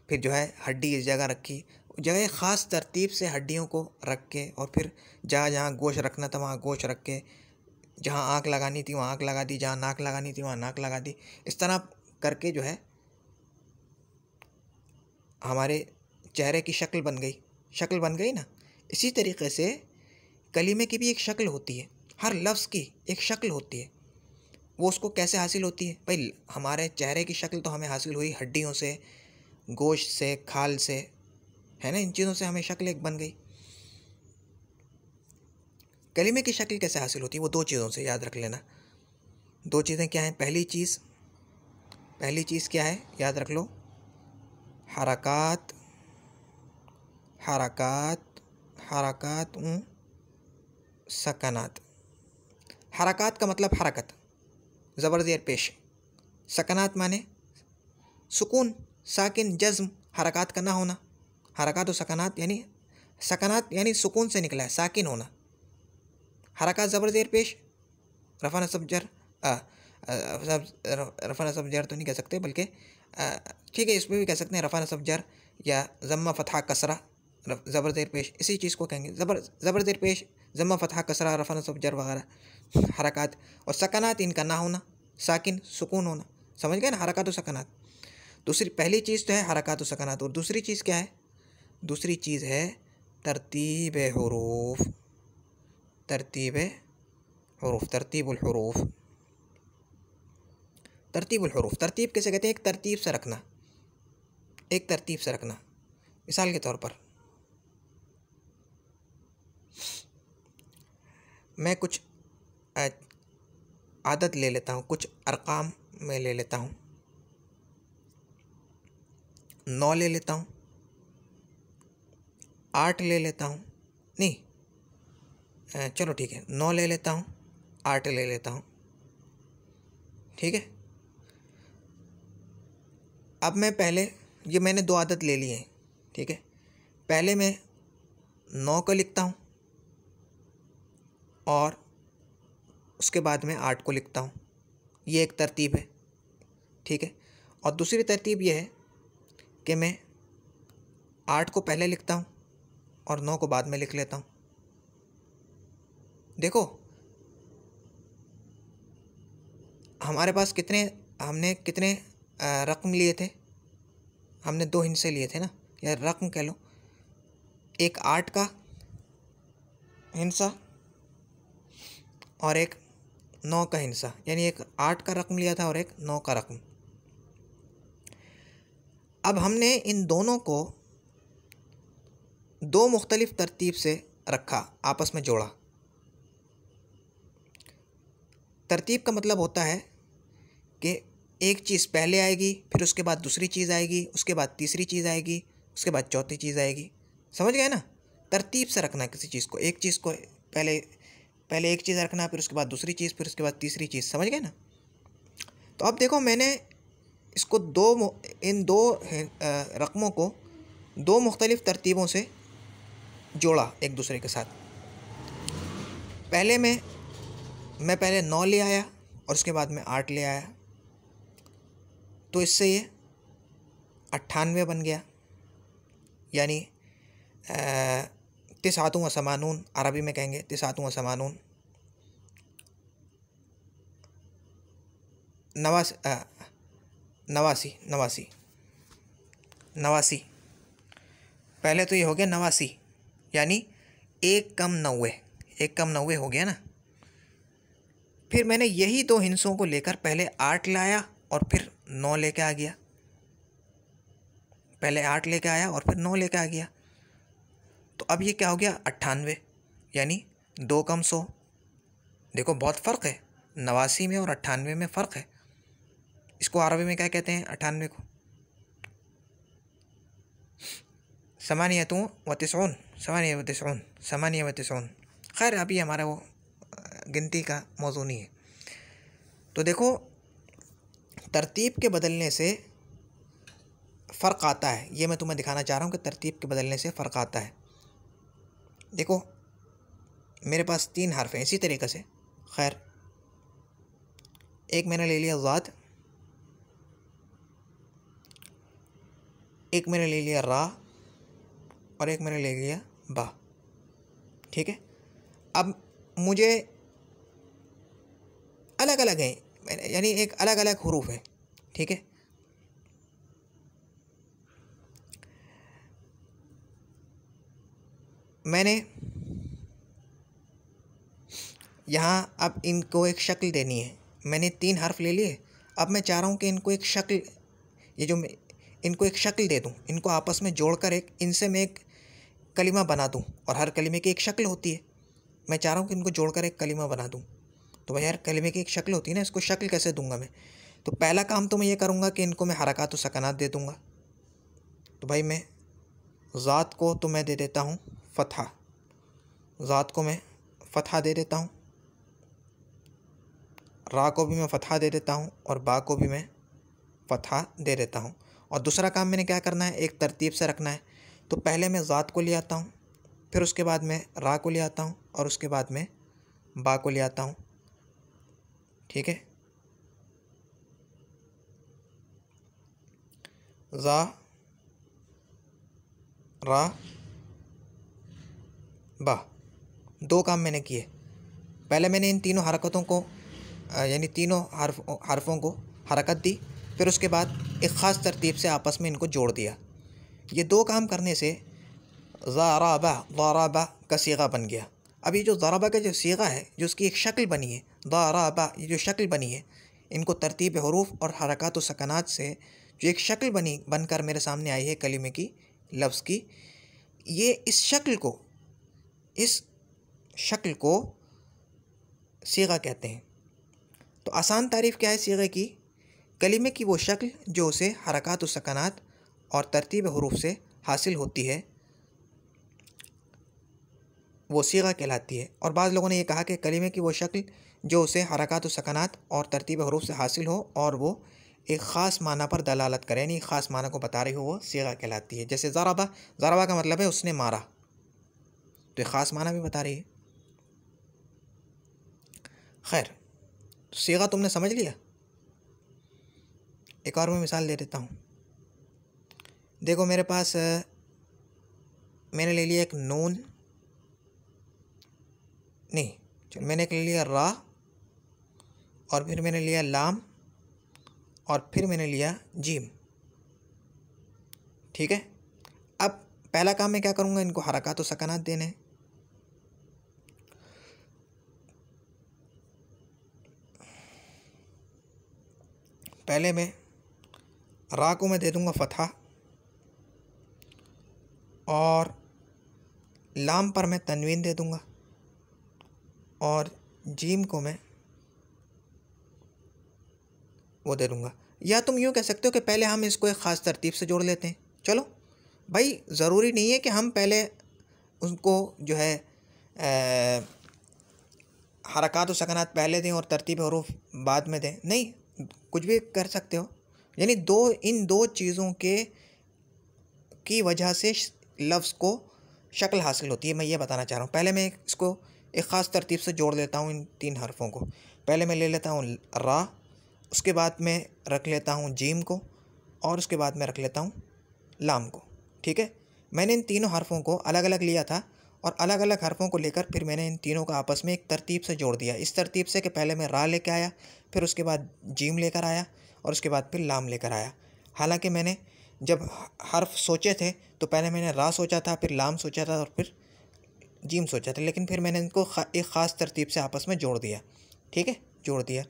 फिर जो है हड्डी इस जगह रखी, जगह ख़ास तरतीब से हड्डियों को रख के, और फिर जहाँ जहाँ गोश्त रखना था वहाँ गोश्त रख के, जहाँ आँख लगानी थी वहाँ आँख लगा दी, जहाँ नाक लगानी थी वहाँ नाक लगा दी। इस तरह करके जो है हमारे चेहरे की शक्ल बन गई, शक्ल बन गई ना। इसी तरीक़े से कलीमे की भी एक शक्ल होती है, हर लफ्ज़ की एक शक्ल होती है। वो उसको कैसे हासिल होती है? भाई हमारे चेहरे की शक्ल तो हमें हासिल हुई हड्डियों से, गोश्त से, खाल से, है ना, इन चीज़ों से हमें शक्ल एक बन गई। कलीमे की शक्ल कैसे हासिल होती है? वो दो चीज़ों से, याद रख लेना। दो चीज़ें क्या हैं? पहली चीज़ क्या है? याद रख लो, हरकात, हरकात, हरकात सकनात। हरकात का मतलब हरकत, ज़बर ज़ेर पेश, सकनात माने सुकून, साकिन, जज्म, हरकत का ना होना। हरकत व सकनात यानी सकनात यानी सुकून से निकला है, साकिन होना। हरकत ज़बर ज़ेर पेश, रफ़ा नस्ब जर, रफ़ा नस्ब जर तो नहीं कह सकते, बल्कि ठीक है इसमें भी कह सकते हैं रफ़ा नस्ब जर या ज़म्मा फ़तहा कसरा ज़बर ज़ेर पेश, इसी चीज़ को कहेंगे ज़बर ज़ेर पेश, ज़म्मा फ़तहा कसरा, रफ़ा नस्ब जर वगैरह हरकत। और सकनात इनका ना होना, साकिन सुकून होना। समझ गए ना, हरकत व सकनात। दूसरी पहली चीज़ तो है हरकत व सकनात, और दूसरी चीज़ क्या है? दूसरी चीज़ है तरतीब हुरूफ, तरतीब हुरूफ, तरतीबुल हुरूफ। तरतीबुल हुरूफ, तरतीब कैसे कहते हैं? एक तरतीब से रखना, एक तरतीब से रखना। मिसाल के तौर पर मैं कुछ आदत ले लेता हूँ, कुछ अरकाम में ले लेता हूँ, 9 ले लेता हूँ, 8 ले लेता हूँ, नहीं चलो ठीक है 9 ले लेता हूँ, 8 ले लेता हूँ, ठीक है। अब मैं पहले ये मैंने 2 आदत ले ली हैं, ठीक है। पहले मैं 9 को लिखता हूँ और उसके बाद में 8 को लिखता हूँ, ये एक तरतीब है, ठीक है। और दूसरी तरतीब ये है कि मैं 8 को पहले लिखता हूँ और 9 को बाद में लिख लेता हूँ। देखो हमारे पास हमने कितने रकम लिए थे? हमने 2 हिस्से लिए थे ना, या रकम कह लो। एक 8 का हिस्सा और एक 9 का हिस्सा, यानी एक 8 का रकम लिया था और एक 9 का रकम। अब हमने इन दोनों को 2 मुख्तलिफ तरतीब से रखा, आपस में जोड़ा। तरतीब का मतलब होता है कि एक चीज़ पहले आएगी, फिर उसके बाद दूसरी चीज़ आएगी, उसके बाद तीसरी चीज़ आएगी, उसके बाद चौथी चीज़ आएगी। समझ गए ना? तरतीब से रखना किसी चीज़ को, एक चीज़ को पहले एक चीज़ रखना, फिर उसके बाद दूसरी चीज़, फिर उसके बाद तीसरी चीज़। समझ गए ना? तो अब देखो मैंने इसको इन दो रकमों को 2 मुख्तलिफ तरतीबों से जोड़ा एक दूसरे के साथ। पहले मैं पहले 9 ले आया और उसके बाद में 8 ले आया, तो इससे ये 98 बन गया, यानी तिसातुन व समानून, अरबी में कहेंगे तिसातुन व समानून, 89। पहले तो ये हो गया 89, यानी 1 कम 90, 1 कम 90 हो गया ना। फिर मैंने यही 2 हिस्सों को लेकर पहले 8 लाया और फिर 9 लेके आ गया, पहले 8 लेके आया और फिर 9 लेके आ गया। तो अब ये क्या हो गया? 98, यानी 2 कम 100। देखो बहुत फ़र्क है 89 में और 98 में फ़र्क है। इसको अरबी में क्या कहते हैं? 98 को समानियतुन व तिसऊन, समानिया व तिसऊन। खैर अभी हमारा वो गिनती का मौजू नहीं है। तो देखो तरतीब के बदलने से फ़र्क आता है, ये मैं तुम्हें दिखाना चाह रहा हूँ कि तरतीब के बदलने से फ़र्क आता है। देखो मेरे पास 3 हर्फ हैं इसी तरीक़े से। खैर एक मैंने ले लिया ज़ाद, एक मैंने ले लिया रा और एक मैंने ले लिया बा, ठीक है। अब मुझे अलग अलग हैं, यानी एक अलग अलग हुरूफ है, ठीक है। मैंने यहाँ अब इनको एक शक्ल देनी है। मैंने 3 हर्फ ले लिए, अब मैं चाह रहा हूँ कि इनको एक शक्ल, इनको एक शक्ल दे दूँ, इनको आपस में जोड़कर इनसे मैं एक कलिमा बना दूँ, और हर कलिमे की एक शक्ल होती है। मैं चाह रहा हूँ कि इनको जोड़कर एक कलिमा बना दूँ। तो भाई यार कलिमे की एक शक्ल होती है ना, इसको शक्ल कैसे दूंगा मैं? तो पहला काम तो मैं ये करूँगा कि इनको मैं हरकत व सकनात दे दूँगा। तो भाई मैं ज़ात को तो मैं दे देता हूँ फ़तहा, ज़ात को मैं फ़तहा दे देता हूँ, रा को भी मैं फ़तहा दे देता हूँ और बा को भी मैं फ़तहा दे देता हूँ। और दूसरा काम मैंने क्या करना है, एक तरतीब से रखना है। तो पहले मैं ज़ात को ले आता हूँ, फिर उसके बाद में रा को ले आता हूँ, और उसके बाद में बा को ले आता हूँ। ठीक है, ज़ा रा बा, दो काम मैंने किए। पहले मैंने इन तीनों हरकतों को यानी तीनों हरफों को हरकत दी, फिर उसके बाद एक ख़ास तरतीब से आपस में इनको जोड़ दिया। ये दो काम करने से ज़राबा का सीगा बन गया। अब ये जो ज़राबा का जो सीगा है, जो उसकी एक शक्ल बनी है, ज़राबा, ये जो शक्ल बनी है, इनको तरतीब हरूफ और हरकत व सकनात से जो एक शक्ल बनकर मेरे सामने आई है कलिमे की, लफ्ज़ की, ये इस शक्ल को सीगा कहते हैं। तो आसान तारीफ़ क्या है सीगे की? कलिमे की वो शक्ल जो उसे हरकत व सकनात और तरतीब हरूफ से हासिल होती है, वो सीगा कहलाती है। और बाज़ लोगों ने ये कहा कि कलिमे की वो शक्ल जो उसे हरकत व सकनात और तरतीब हरूफ से हासिल हो और वो एक ख़ास माना पर दलालत करे, यानी ख़ास माना को बता रही हो, वो सीगा कहलाती है। जैसे ज़राबा का मतलब है उसने मारा, तो एक ख़ास माना भी बता रही है। खैर, सीगा तुमने समझ लिया। एक और मैं मिसाल दे देता हूँ। देखो मेरे पास मैंने ले लिया एक नून, नहीं चलो, मैंने ले लिया रा, और फिर मैंने लिया लाम, और फिर मैंने लिया जीम। ठीक है, अब पहला काम मैं क्या करूँगा, इनको हरकत व सकनात देने हैं। पहले मैं रा को मैं दे दूँगा फ़तहा, और लाम पर मैं तनवीन दे दूँगा, और जीम को मैं वो दे दूँगा। या तुम यूँ कह सकते हो कि पहले हम इसको एक ख़ास तरतीब से जोड़ लेते हैं। चलो भाई, ज़रूरी नहीं है कि हम पहले उनको जो है हरकत व सकनात पहले दें और तरतीब हरूफ बाद में दें, नहीं, कुछ भी कर सकते हो। यानी इन दो चीज़ों की वजह से लफ्ज़ को शक्ल हासिल होती है, मैं ये बताना चाह रहा हूँ। पहले मैं इसको एक ख़ास तरतीब से जोड़ लेता हूँ इन तीन हरफों को। पहले मैं ले लेता हूँ रा, उसके बाद मैं रख लेता हूँ जीम को, और उसके बाद मैं रख लेता हूँ लाम को। ठीक है, मैंने इन तीनों हरफों को अलग अलग लिया था, और अलग अलग हरफों को लेकर फिर मैंने इन तीनों को आपस में एक तरतीब से जोड़ दिया। इस तरतीब से कि पहले मैं रा लेकर आया, फिर उसके बाद जीम लेकर आया, और उसके बाद फिर लाम लेकर आया। हालांकि मैंने जब हर्फ सोचे थे तो पहले मैंने रा सोचा था, फिर लाम सोचा था, और फिर जीम सोचा था, लेकिन फिर मैंने इनको एक ख़ास तरतीब से आपस में जोड़ दिया। ठीक है, जोड़ दिया।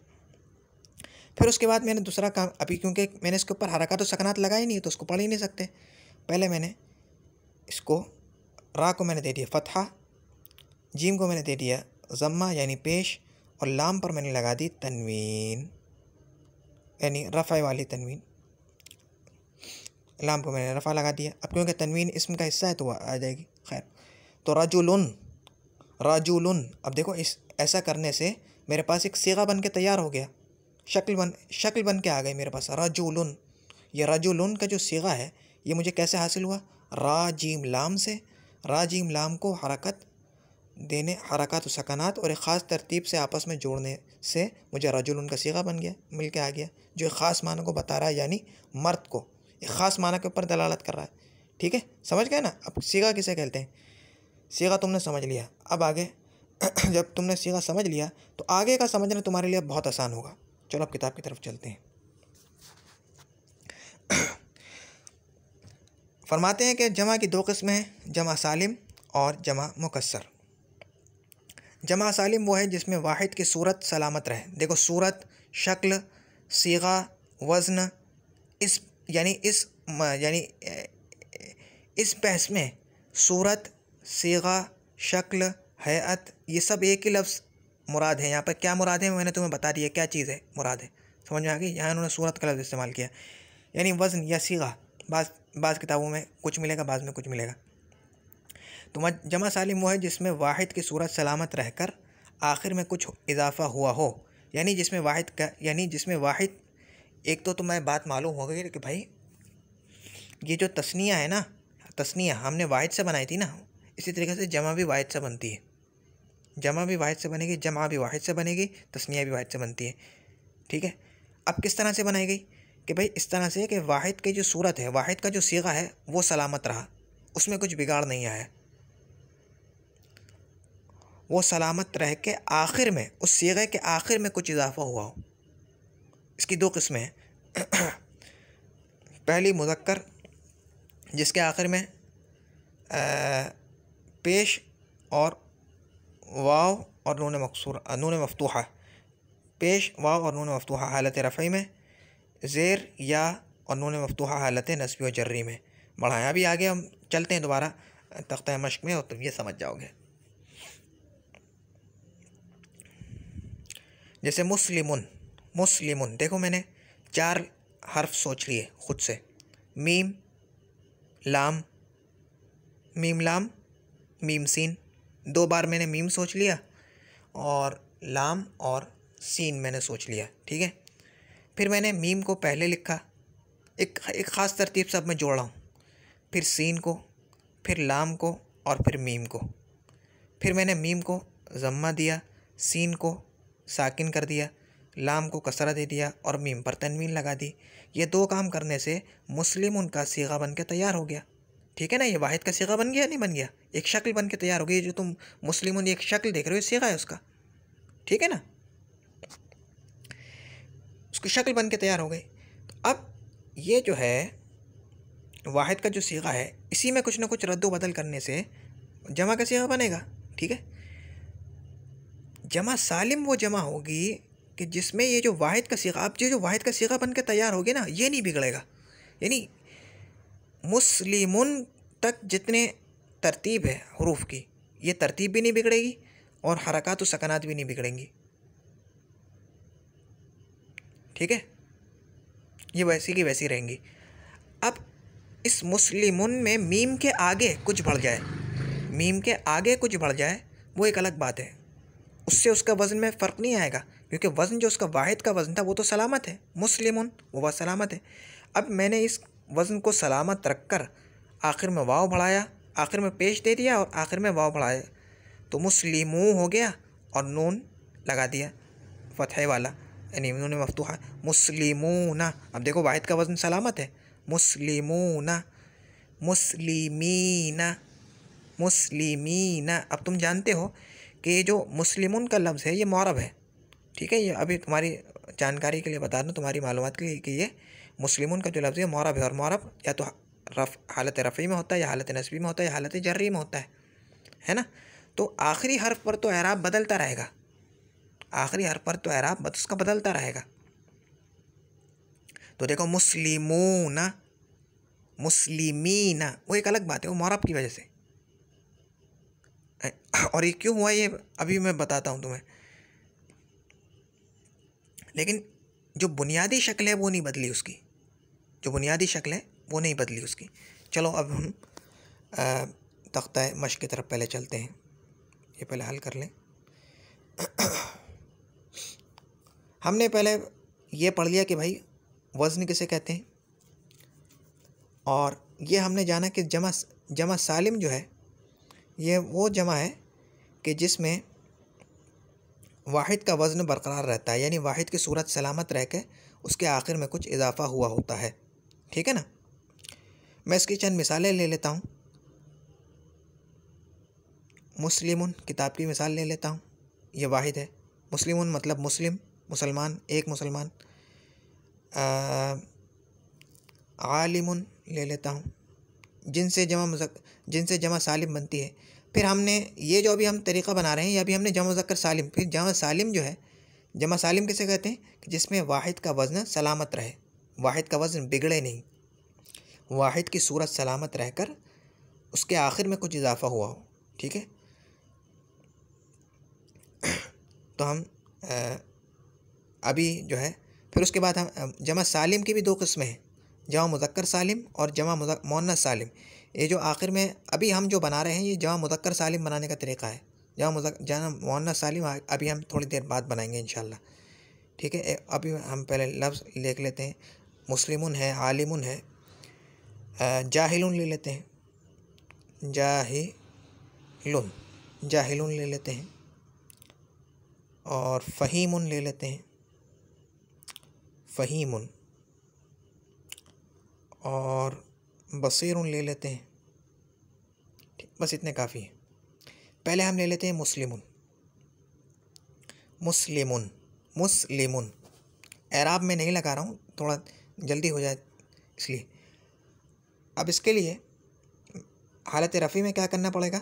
फिर उसके बाद मैंने दूसरा काम, अभी क्योंकि मैंने इसके ऊपर हरकत व सकनात लगाई नहीं तो उसको पढ़ ही नहीं सकते, पहले मैंने इसको रा को मैंने दे दिया फ़तहा, जीम को मैंने दे दिया ज़म्मा यानी पेश, और लाम पर मैंने लगा दी तनवीन यानी रफ़ा वाली तनवीन। लाम को मैंने रफ़ा लगा दिया। अब क्योंकि तनवीन इसम का हिस्सा है तो वह आ जाएगी। खैर, तो राजुलुन, अब देखो ऐसा करने से मेरे पास एक सीगा बन के तैयार हो गया, शक्ल बन के आ गई मेरे पास राजुलुन। ये राजुलुन का जो सीगा है ये मुझे कैसे हासिल हुआ, रा जीम लाम से। रा जीम लाम को हरकत देने, हरकत व सकनात और एक ख़ास तरतीब से आपस में जोड़ने से मुझे राजुलुन का सीगा बन गया, मिल के आ गया, जो एक ख़ास माना को बता रहा है, यानी मर्द को एक ख़ास माना के ऊपर दलालत कर रहा है। ठीक है, समझ गए ना। अब सीगा किसे कहते हैं, सीगा तुमने समझ लिया। अब आगे जब तुमने सीगा समझ लिया तो आगे का समझना तुम्हारे लिए बहुत आसान होगा। चलो अब किताब की तरफ चलते हैं। फरमाते हैं कि जमा की दो किस्में हैं, जमा सालिम और जमा मुकस्सर। जमा सालिम वो है जिसमें वाहिद की सूरत सलामत रहे। देखो सूरत, शक्ल, सीगा, वज़न, इस बहस में सूरत, सीगा, शक्ल, हैअत, ये सब एक ही लफ्ज़ मुराद है। यहाँ पर क्या मुराद है मैंने तुम्हें बता दिया, क्या चीज़ है मुराद है, समझ में आ गई। यहाँ उन्होंने सूरत का लफ्ज़ इस्तेमाल किया, यानी वज़न या सीगा। बाज़ किताबों में कुछ मिलेगा, बाज़ में कुछ मिलेगा। तो जमा सालिम वो है जिसमें वाहिद की सूरत सलामत रहकर आखिर में कुछ इजाफ़ा हुआ हो, यानी जिसमें वाहिद एक तो तुम्हें बात मालूम हो गई कि भाई ये जो तस्निया है ना, तस्निया हमने वाहिद से बनाई थी ना, इसी तरीके से जमा भी वाहिद से बनती है। जमा भी वाहिद से बनेगी, जमा भी वाहिद से बनेगी, तस्निया भी वाहिद से बनती है। ठीक है। अब किस तरह से बनाई गई कि भाई इस तरह से कि वाहिद की जो सूरत है, वाहिद का जो सीगा है वो सलामत रहा, उसमें कुछ बिगाड़ नहीं आया। वो सलामत रह के आखिर में, उस सीगे के आखिर में कुछ इजाफा हुआ हो। इसकी दो किस्में हैं। पहली मुज़क्कर, जिसके आखिर में पेश और वाव और नून मकसूर, नून मफ्तूहा, पेश वाव और नून मफ्तूहा हालत रफ़ई में, ज़ेर या और नून मफ्तूहा हालत नस्बी व जर्री में बढ़ाएं। अभी आगे हम चलते हैं दोबारा तख्ता मश्क में और तुम ये समझ जाओगे। जैसे मुस्लिमुन, मुस्लिमुन देखो मैंने 4 हर्फ सोच लिए खुद से, मीम लाम, मीम लाम, मीम सीन। 2 बार मैंने मीम सोच लिया और लाम और सीन मैंने सोच लिया। ठीक है। फिर मैंने मीम को पहले लिखा, एक ख़ास तरतीब से अब मैं जोड़ रहा हूँ। फिर सीन को, फिर लाम को और फिर मीम को। फिर मैंने मीम को ज़म्मा दिया, सीन को साकिन कर दिया, लाम को कसरा दे दिया और मीम पर तनवीन लगा दी। ये 2 काम करने से मुस्लिम उनका सीगा बन के तैयार हो गया। ठीक है ना। ये वाहिद का सीगा बन गया नहीं बन गया, एक शक्ल बन के तैयार हो गई। जो तुम मुस्लिम एक शक्ल देख रहे हो, सीगा है उसका। ठीक है ना, उसकी शक्ल बन के तैयार हो गई। तो अब ये जो है वाहिद का जो सीगा है, इसी में कुछ ना कुछ रद्दो बदल करने से जमा का सीगा बनेगा। ठीक है। जमा सालिम वो जमा होगी कि जिसमें ये जो वाहिद का सीगा, अब जो वाहिद का सीगा बन के तैयार होगी ना, ये नहीं बिगड़ेगा। यानी मुस्लिमुन तक जितने तरतीब है हरूफ की, ये तरतीब भी नहीं बिगड़ेगी और हरकात व सकनात भी नहीं बिगड़ेंगी। ठीक है। ये वैसी की वैसी रहेंगी। अब इस मुस्लिमुन में मीम के आगे कुछ बढ़ जाए, मीम के आगे कुछ बढ़ जाए, वो एक अलग बात है। उससे उसका वज़न में फ़र्क नहीं आएगा, क्योंकि वज़न जो उसका वाहिद का वज़न था वो तो सलामत है, मुस्लिमुन वो बात सलामत है। अब मैंने इस वज़न को सलामत रख कर आखिर में वाव बढ़ाया, आखिर में पेश दे दिया और आखिर में वाव बढ़ाया, तो मुस्लिमू हो गया और नून लगा दिया फ़तह वाला, यानी नून मफ्तूहा, मुस्लिमूना। अब देखो वाहिद का वज़न सलामत है, मुस्लिमूना, मुस्लिमीना, मुस्लिमीना। अब तुम जानते हो कि ये जो मुस्लिमुन का लफ्ज़ है ये मुअरब है। ठीक है। ये अभी तुम्हारी जानकारी के लिए बता दूँ, तुम्हारी मालूमात के लिए, कि ये मुस्लिमुन का जो लफ्ज़ है मुअरब है, और मुअरब या तो हालत रफ़ी में होता है, या हालत नस्बी में होता है, या हालत जर्री में होता है ना। तो आखिरी हर्फ पर तो एराब बदलता रहेगा, आखिरी हर्फ पर तो एराब उसका बदलता रहेगा। तो देखो मुस्लिमूना, मुस्लिमीना, वो एक अलग बात है, वो मुअरब की वजह से। और ये क्यों हुआ ये अभी मैं बताता हूँ तुम्हें। लेकिन जो बुनियादी शक्ल है वो नहीं बदली उसकी, जो बुनियादी शक्ल है वो नहीं बदली उसकी। चलो अब हम तख्ता मश्क की तरफ पहले चलते हैं, ये पहले हल कर लें। हमने पहले ये पढ़ लिया कि भाई वज़न किसे कहते हैं, और ये हमने जाना कि जमा सालिम जो है ये वो जमा है कि जिसमें वाहिद का वज़न बरकरार रहता है, यानी वाहिद की सूरत सलामत रह के उसके आखिर में कुछ इजाफा हुआ होता है। ठीक है ना। मैं इसकी चंद मिसालें ले लेता हूँ। मुस्लिमुन किताब की मिसाल ले लेता हूँ, ये वाहिद है। मुस्लिमुन मतलब मुस्लिम, मुसलमान, एक मुसलमान। आलिमुन ले लेता हूँ, जिनसे जमा सालिम बनती है। फिर हमने ये जो अभी हम तरीक़ा बना रहे हैं, ये अभी हमने जमा मुज़क्कर सालिम। फिर जमा सालिम जो है, जमा सालिम किसे कहते हैं कि जिसमें वाहिद का वज़न सलामत रहे, वाहिद का वज़न बिगड़े नहीं, वाहिद की सूरत सलामत रहकर उसके आखिर में कुछ इजाफा हुआ हो। ठीक है। तो हम अभी जो है, फिर उसके बाद हम जमा सालिम की भी 2 किस्में हैं, जमा मुज़क्कर सालिम और जमा मुअन्नस सालिम। ये जो आखिर में अभी हम जो बना रहे हैं ये जमा मुज़क्कर सालिम बनाने का तरीक़ा है। जमा मुअन्नस सालिम अभी हम थोड़ी देर बाद बनाएंगे इंशाअल्लाह। ठीक है, अभी हम पहले लफ्ज़ लिख लेते हैं। मुस्लिमुन है, आलिमुन है, जाहिलुन ले लेते हैं, जाहिलुन, जाहिलुन ले लेते हैं, और फ़हीमुन ले लेते हैं, फ़हीमुन, और बसीरुन ले लेते हैं। बस इतने काफ़ी हैं। पहले हम ले लेते हैं मुस्लिमुन, मुस्लिमुन, मुस्लिमुन। एराब में नहीं लगा रहा हूँ, थोड़ा जल्दी हो जाए इसलिए। अब इसके लिए हालत रफ़ी में क्या करना पड़ेगा?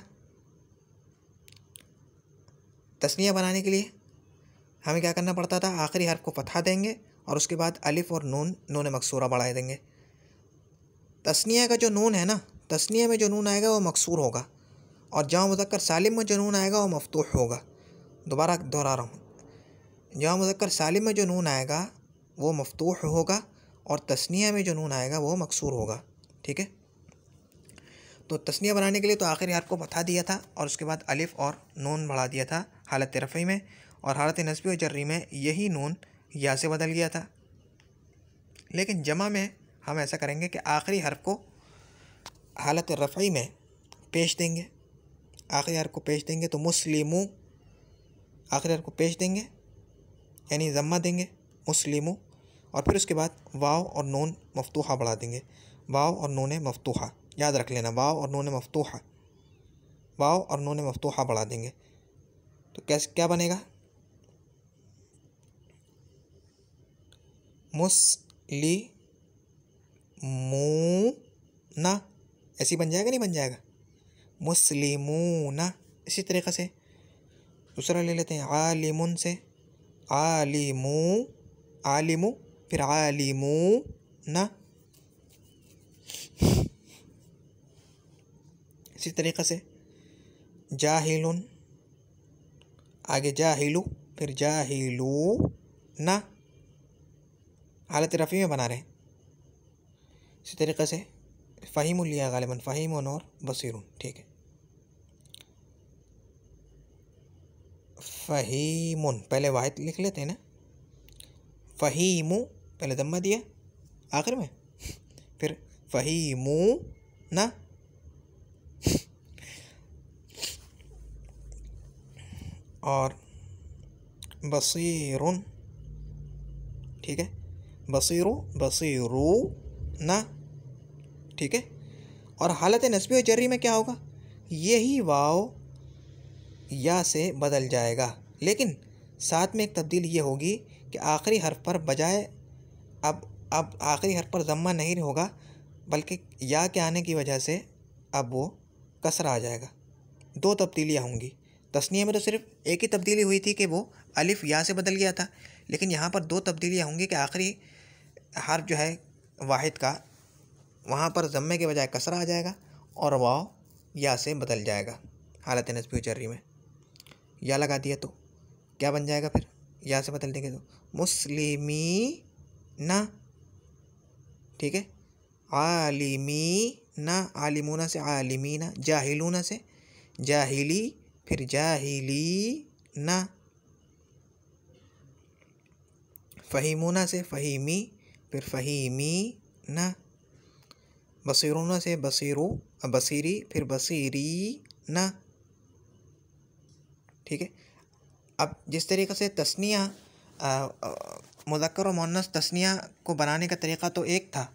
तस्निया बनाने के लिए हमें क्या करना पड़ता था? आखिरी हर्फ को फतहा देंगे और उसके बाद अलिफ और नून, नून मकसूरा बढ़ा देंगे। तस्निया का जो नून है ना, तस्निया में जो नून आएगा वो मकसूर होगा, और जमा मुज़क्कर सालिम में जो नून आएगा वो मफ्तूह होगा। दोबारा दोहरा रहा हूँ, जमा मुज़क्कर सालिम में जो नून आएगा वो मफ्तूह होगा, और तस्निया में जो नून आएगा वो मकसूर होगा। ठीक है, तो तस्निया बनाने के लिए तो आखिरी हर्फ को फतहा दिया था और उसके बाद अलिफ और नून बढ़ा दिया था हालत रफ़ी में, और हालत नस्बी और जर्री में यही नून या से बदल गया था। लेकिन जमा में हम ऐसा करेंगे कि आखिरी हर्फ को हालत रफ़ी में पेश देंगे, आखिरी हर्फ को पेश देंगे, तो मुस्लिमू, आखिरी हर्फ को पेश देंगे यानी ज़म्मा देंगे, मुस्लिमू, और फिर उसके बाद वाव और नून मफ्तूहा बढ़ा देंगे, वाव और नून मफ्तूहा, याद रख लेना, वाव और नून मफ्तूहा, वाव और नून मफ्तूहा बढ़ा देंगे। तो कैसे क्या बनेगा? मुस्लिमूना, ऐसी बन जाएगा, नहीं बन जाएगा? मुस्लिमूना। इसी तरीक़े से दूसरा ले लेते हैं, आलिमुन से आलिमू, आलिमू, फिर आलिमूना। इसी तरीक़े से जाहिलुन, आगे जाहिलू, फिर जाहिलूना, हालत रफ़ी में बना रहे हैं। इसी तरीक़े से फ़हीमुन लिया गालिबन, फ़हीमुन और बसीरुन। ठीक है, फ़हीमुन पहले वाहिद लिख लेते हैं ना, फ़हीमू पहले दम्मा दिया आखिर में, फिर फ़हीमूना, और बसीरुन। ठीक है, बसीरू, बसीरूना। ठीक है, और हालत नस्बी और जर्री में क्या होगा? यही वाव या से बदल जाएगा, लेकिन साथ में एक तब्दीली ये होगी कि आखिरी हर्फ पर बजाय अब आखिरी हर्फ पर ज़म्मा नहीं होगा, बल्कि या के आने की वजह से अब वो कसरा आ जाएगा। दो तब्दीलियाँ होंगी। तस्निया में तो सिर्फ एक ही तब्दीली हुई थी कि वो अलिफ या से बदल गया था, लेकिन यहाँ पर दो तब्दीलियाँ होंगी कि आखिरी हर्फ जो है वाहिद का, वहाँ पर ज़म्मे के बजाय कसरा आ जाएगा और वाव या से बदल जाएगा। हालत नस्बी जर्री में या लगा दिया तो क्या बन जाएगा? फिर या से बदल देंगे तो मुस्लिमीना। ठीक है, आलिमीना, आलिमूना से आलिमीना, जाहिलूना से जाहिली, फिर जाहिलीना, फ़हीमूना से फ़हीमी, फिर फ़हीमीना, बसीरूना से बसीरू, बसीरी, फिर बसीरीना। ठीक है, अब जिस तरीक़े से तस्निया मुज़क्कर और मुअन्नस तस्निया को बनाने का तरीक़ा तो एक था,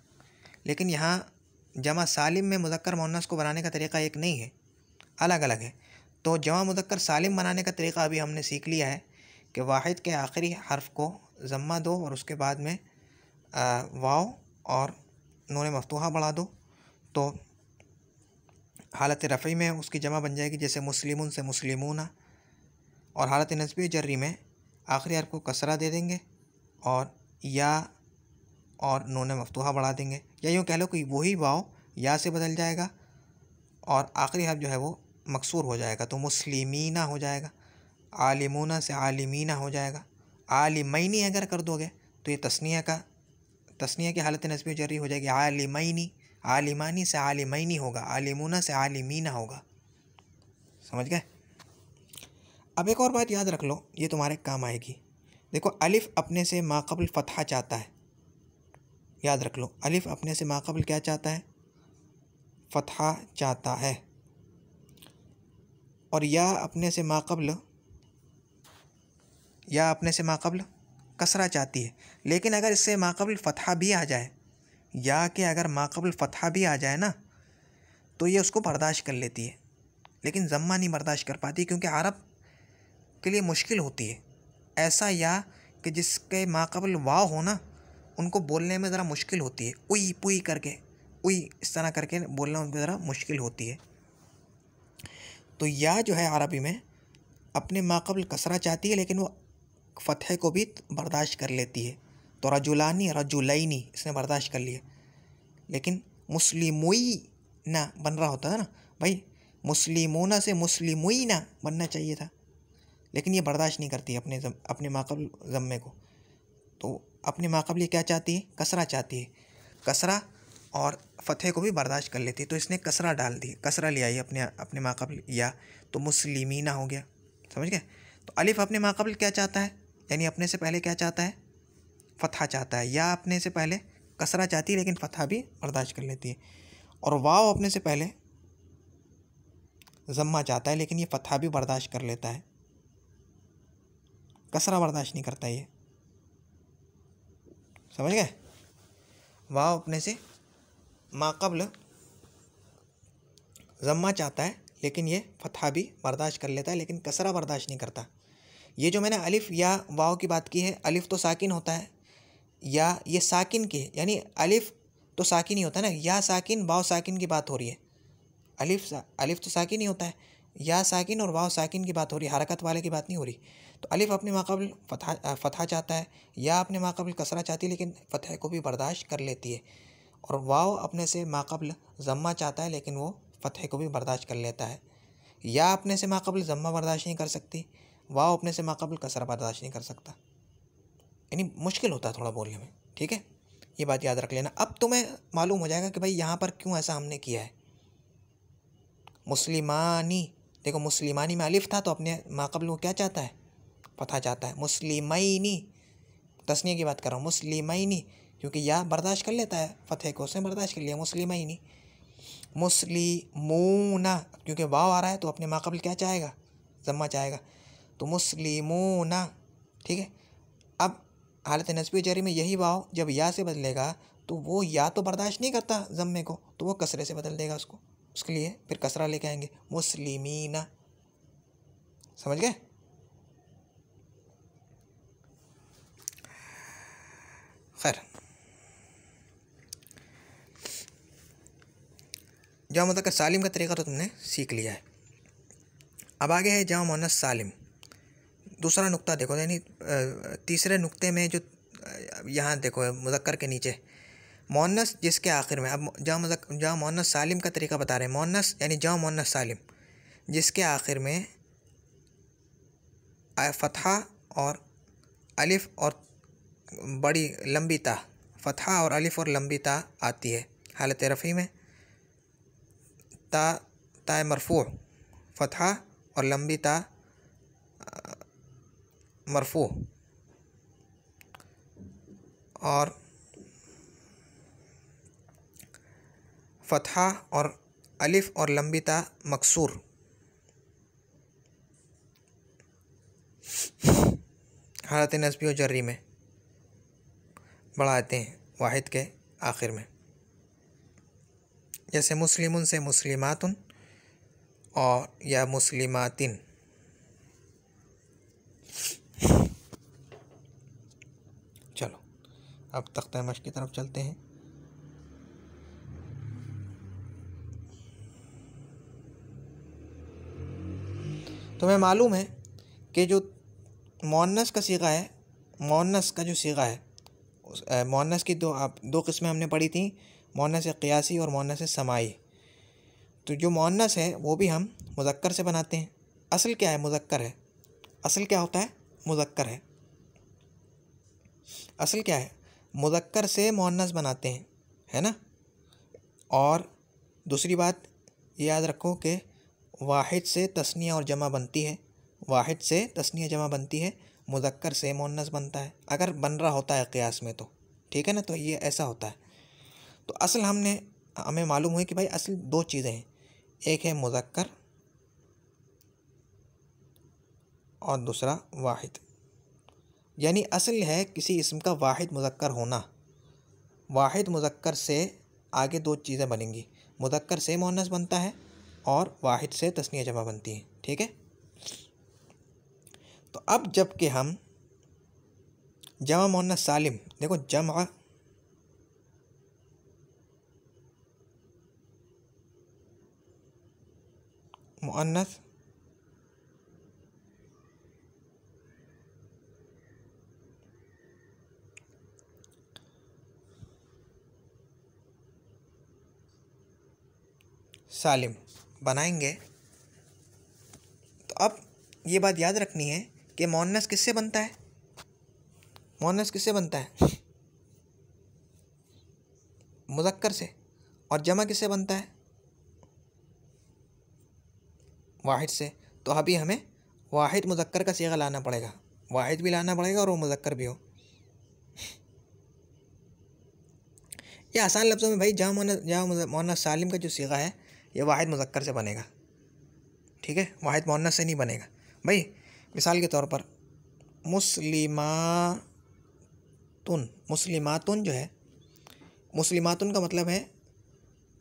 लेकिन यहाँ जमा सालिम में मुज़क्कर मुअन्नस को बनाने का तरीक़ा एक नहीं है, अलग अलग है। तो जमा मुज़क्कर सालिम बनाने का तरीक़ा अभी हमने सीख लिया है कि वाहिद के आखिरी हर्फ को ज़म्मा दो और उसके बाद में वाव और नून मफ्तूहा बढ़ा दो, तो हालत रफ़ी में उसकी जमा बन जाएगी, जैसे मुस्लिमुन से मुस्लिमूना। और हालत नस्बी जर्री में आखिरी हर्फ को कसरा दे देंगे और या और नून मफ्तूहा बढ़ा देंगे, या यूँ कह लो कि वही वाव या से बदल जाएगा और आखिरी हर्फ जो है वो मकसूर हो जाएगा, तो मुस्लिमीना हो जाएगा। आलिमूना से आलिमीना हो जाएगा। आलिमैनी अगर कर दोगे तो ये तस्निया की हालत नस्बी जर्री हो जाएगी, आलिमैनी, आलिमानी से आलिमैनी होगा, आलिमूना से आलिमीना होगा। समझ गए? अब एक और बात याद रख लो, ये तुम्हारे काम आएगी। देखो अलिफ अपने से माक़बल फ़तहा चाहता है, याद रख लो, अलिफ अपने से माक़बल क्या चाहता है? फ़तहा चाहता है। और या अपने से माक़बल कसरा चाहती है। लेकिन अगर इससे माक़बल फ़तहा भी आ जाए, या कि अगर माक़बल फ़तहा भी आ जाए ना, तो ये उसको बर्दाश्त कर लेती है। लेकिन ज़म्मा नहीं बर्दाश्त कर पाती, क्योंकि अरब के लिए मुश्किल होती है ऐसा या कि जिसके माक़बल वाव हो ना, उनको बोलने में ज़रा मुश्किल होती है। उई पुई करके, उई इस तरह करके बोलना उनको ज़रा मुश्किल होती है। तो या जो है अरबी में अपने माक़बल कसरा चाहती है, लेकिन वो फ़तहे को भी बर्दाश्त कर लेती है। तो रजुलानी रजुलैनी इसने बर्दाश्त कर लिया। लेकिन मुस्लिमुई ना बन रहा होता है ना भाई, मुस्लिमूना से मुस्लिमुई ना बनना चाहिए था, लेकिन ये बर्दाश्त नहीं करती अपने माक़बल ज़म्मे को। तो अपने माक़बल ये क्या चाहती है? कसरा चाहती है। कसरा और फ़तहे को भी बर्दाश्त कर लेती है। तो इसने कसरा डाल दी, कसरा ले आई अपने माक़बल या, तो मुस्लिमीना हो गया। समझ गए? तो अलिफ अपने माक़बल क्या चाहता है? यानी अपने से पहले क्या चाहता है? फ़तहा चाहता है। या अपने से पहले कसरा चाहती है, लेकिन फ़तहा भी बर्दाश्त कर लेती है। और वाव अपने से पहले ज़म्मा चाहता है, लेकिन ये फ़तहा भी बर्दाश्त कर लेता है, कसरा बर्दाश्त नहीं करता ये। समझ गए? वाव अपने से माक़बल ज़म्मा चाहता है, लेकिन ये फ़तहा भी बर्दाश्त कर लेता है, लेकिन कसरा बर्दाश्त नहीं करता। ये जो मैंने अलिफ या वाव की बात की है, अलिफ तो साकिन होता है, या ये साकिन की है, यानी अलिफ तो साकिन ही होता है ना, या साकिन वाव साकिन की बात हो रही है। अलिफ तो साकिन ही होता है, या साकिन और वाव साकिन की बात हो रही है, हरकत वाले की बात नहीं हो रही। तो अलिफ अपने माक़बल फ़तहा चाहता है, या अपने माक़बल कसरा चाहती है, लेकिन फ़तहे को भी बर्दाश्त कर लेती है। और वाव अपने से माक़बल ज़म्मा चाहता है, लेकिन वो फ़तहे को भी बर्दाश्त कर लेता है। या अपने से माक़बल ज़म्मा बर्दाश्त नहीं कर सकती, वाव अपने से माक़बल कसरा बर्दाश्त नहीं कर सकता। यानी मुश्किल होता है थोड़ा बोलने में। ठीक है, ये बात याद रख लेना। अब तुम्हें मालूम हो जाएगा कि भाई यहाँ पर क्यों ऐसा हमने किया है। मुस्लिमानी, देखो मुस्लिमानी में अलिफ था, तो अपने माक़बल वो क्या चाहता है? फ़तहा चाहता है। मुस्लिमैनी, तस्नीया की बात कर रहा हूँ, मुस्लिमैनी, क्योंकि या बर्दाश्त कर लेता है फ़तहे को, उसने बर्दाश्त कर लिया, मुस्लिमैनी। मुस्लिमूना, क्योंकि वाव आ रहा है, तो अपने माक़बल क्या चाहेगा? ज़म्मा चाहेगा, तो मुस्लिमूना। ठीक है, अब हालत नस्बी जरी में यही वाव जब या से बदलेगा, तो वो या तो बर्दाश्त नहीं करता ज़म्मे को, तो वो कसरे से बदल देगा उसको, उसके लिए फिर कसरा लेके आएंगे, मुस्लिमीना। समझ गए? खैर, जमा मुज़क्कर सालिम का तरीका तो तुमने सीख लिया है। अब आगे है जमा मुअन्नस सालिम। दूसरा नुक्ता देखो, यानी तीसरे नुक्ते में जो यहाँ देखो मुज़क्कर के नीचे मुअन्नस जिसके आखिर में, अब जमा मुअन्नस सालिम का तरीका बता रहे हैं। मुअन्नस यानी जमा मुअन्नस सालिम जिसके आखिर में फ़तहा और अलिफ और बड़ी लंबी ता, फ़तहा और अलिफ और लंबी ता आती है। हालत रफ़ी में ता मरफ़ू, फ़तहा और लंबी ता मरफ़ू, और फ़तहा और अलिफ और लंबी ता मकसूर। हालत नस्बी और जर्री में बढ़ाते हैं वाहिद के आखिर में, जैसे मुस्लिमुन से मुस्लिमातुन और या मुस्लिमातिन। चलो अब तख्ता मश्क की तरफ चलते हैं। तुम्हें मालूम है कि जो मुअन्नस का सीगा है, मुअन्नस का जो सीगा है, मुअन्नस की दो किस्में हमने पढ़ी थी, मुअन्नस क़ियासी और मुअन्नस समाई। तो जो मुअन्नस है वो भी हम मुज़क्कर से बनाते हैं। असल क्या है? मुज़क्कर है। असल क्या होता है? मुज़क्कर है। असल क्या है? मुज़क्कर से मुअन्नस बनाते हैं, है ना। और दूसरी बात ये याद रखो कि वाहिद से तस्निया और जमा बनती है, वाहिद से तस्निया जमा बनती है, मुज़क्कर से मुअन्नस बनता है, अगर बन रहा होता है क़ियास में तो, ठीक है ना। तो ये ऐसा होता है। तो असल हमें मालूम हुई कि भाई असल दो चीज़ें हैं, एक है मुज़क्कर और दूसरा वाहिद। यानी असल है किसी इस्म का वाहिद मुज़क्कर होना। वाहिद मुज़क्कर से आगे दो चीज़ें बनेंगी, मुज़क्कर से मुअन्नस बनता है और वाहिद से तस्निया जमा बनती है, ठीक है। तो अब जबकि हम जमा मुअन्नस सालिम, देखो जमा मुअन्नस सालिम बनाएंगे तो अब ये बात याद रखनी है कि मुअन्नस किससे बनता है, मुअन्नस किससे बनता है, मुज़क्कर से, और जमा किससे बनता है, वाहिद से। तो अभी हमें वाहिद मुज़क्कर का सीगा लाना पड़ेगा, वाहिद भी लाना पड़ेगा और वो मुज़क्कर भी हो। ये आसान लफ्ज़ों में भाई जमा मुअन्नस सालिम का जो सीगा है ये वाहिद मुज़क्कर से बनेगा, ठीक है, वाहिद मुअन्नस से नहीं बनेगा। भाई मिसाल के तौर पर मुस्लिमातुन, मुस्लिमातुन जो है, मुस्लिमातुन का मतलब है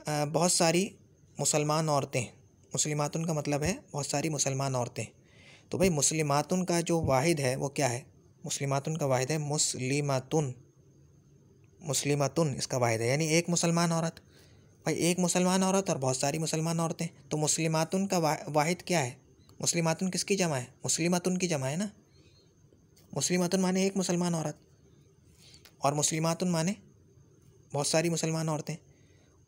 बहुत सारी मुसलमान औरतें, मुस्लिमातुन का मतलब है बहुत सारी मुसलमान औरतें। तो भाई मुस्लिमातुन का जो वाहिद है वो क्या है, मुस्लिमातुन का वाहिद है मुस्लिमातुन, मुस्लिमातुन इसका वाहिद है, यानी एक मुसलमान औरत। भाई एक मुसलमान औरत और बहुत सारी मुसलमान औरतें, तो मुस्लिमातुन का वाहिद क्या है, मुस्लिमातुन किसकी जमा है, मुस्लिमातुन की जमा है ना। मुस्लिमातुन माने एक मुसलमान औरत और मुस्लिमातुन माने बहुत सारी मुसलमान औरतें,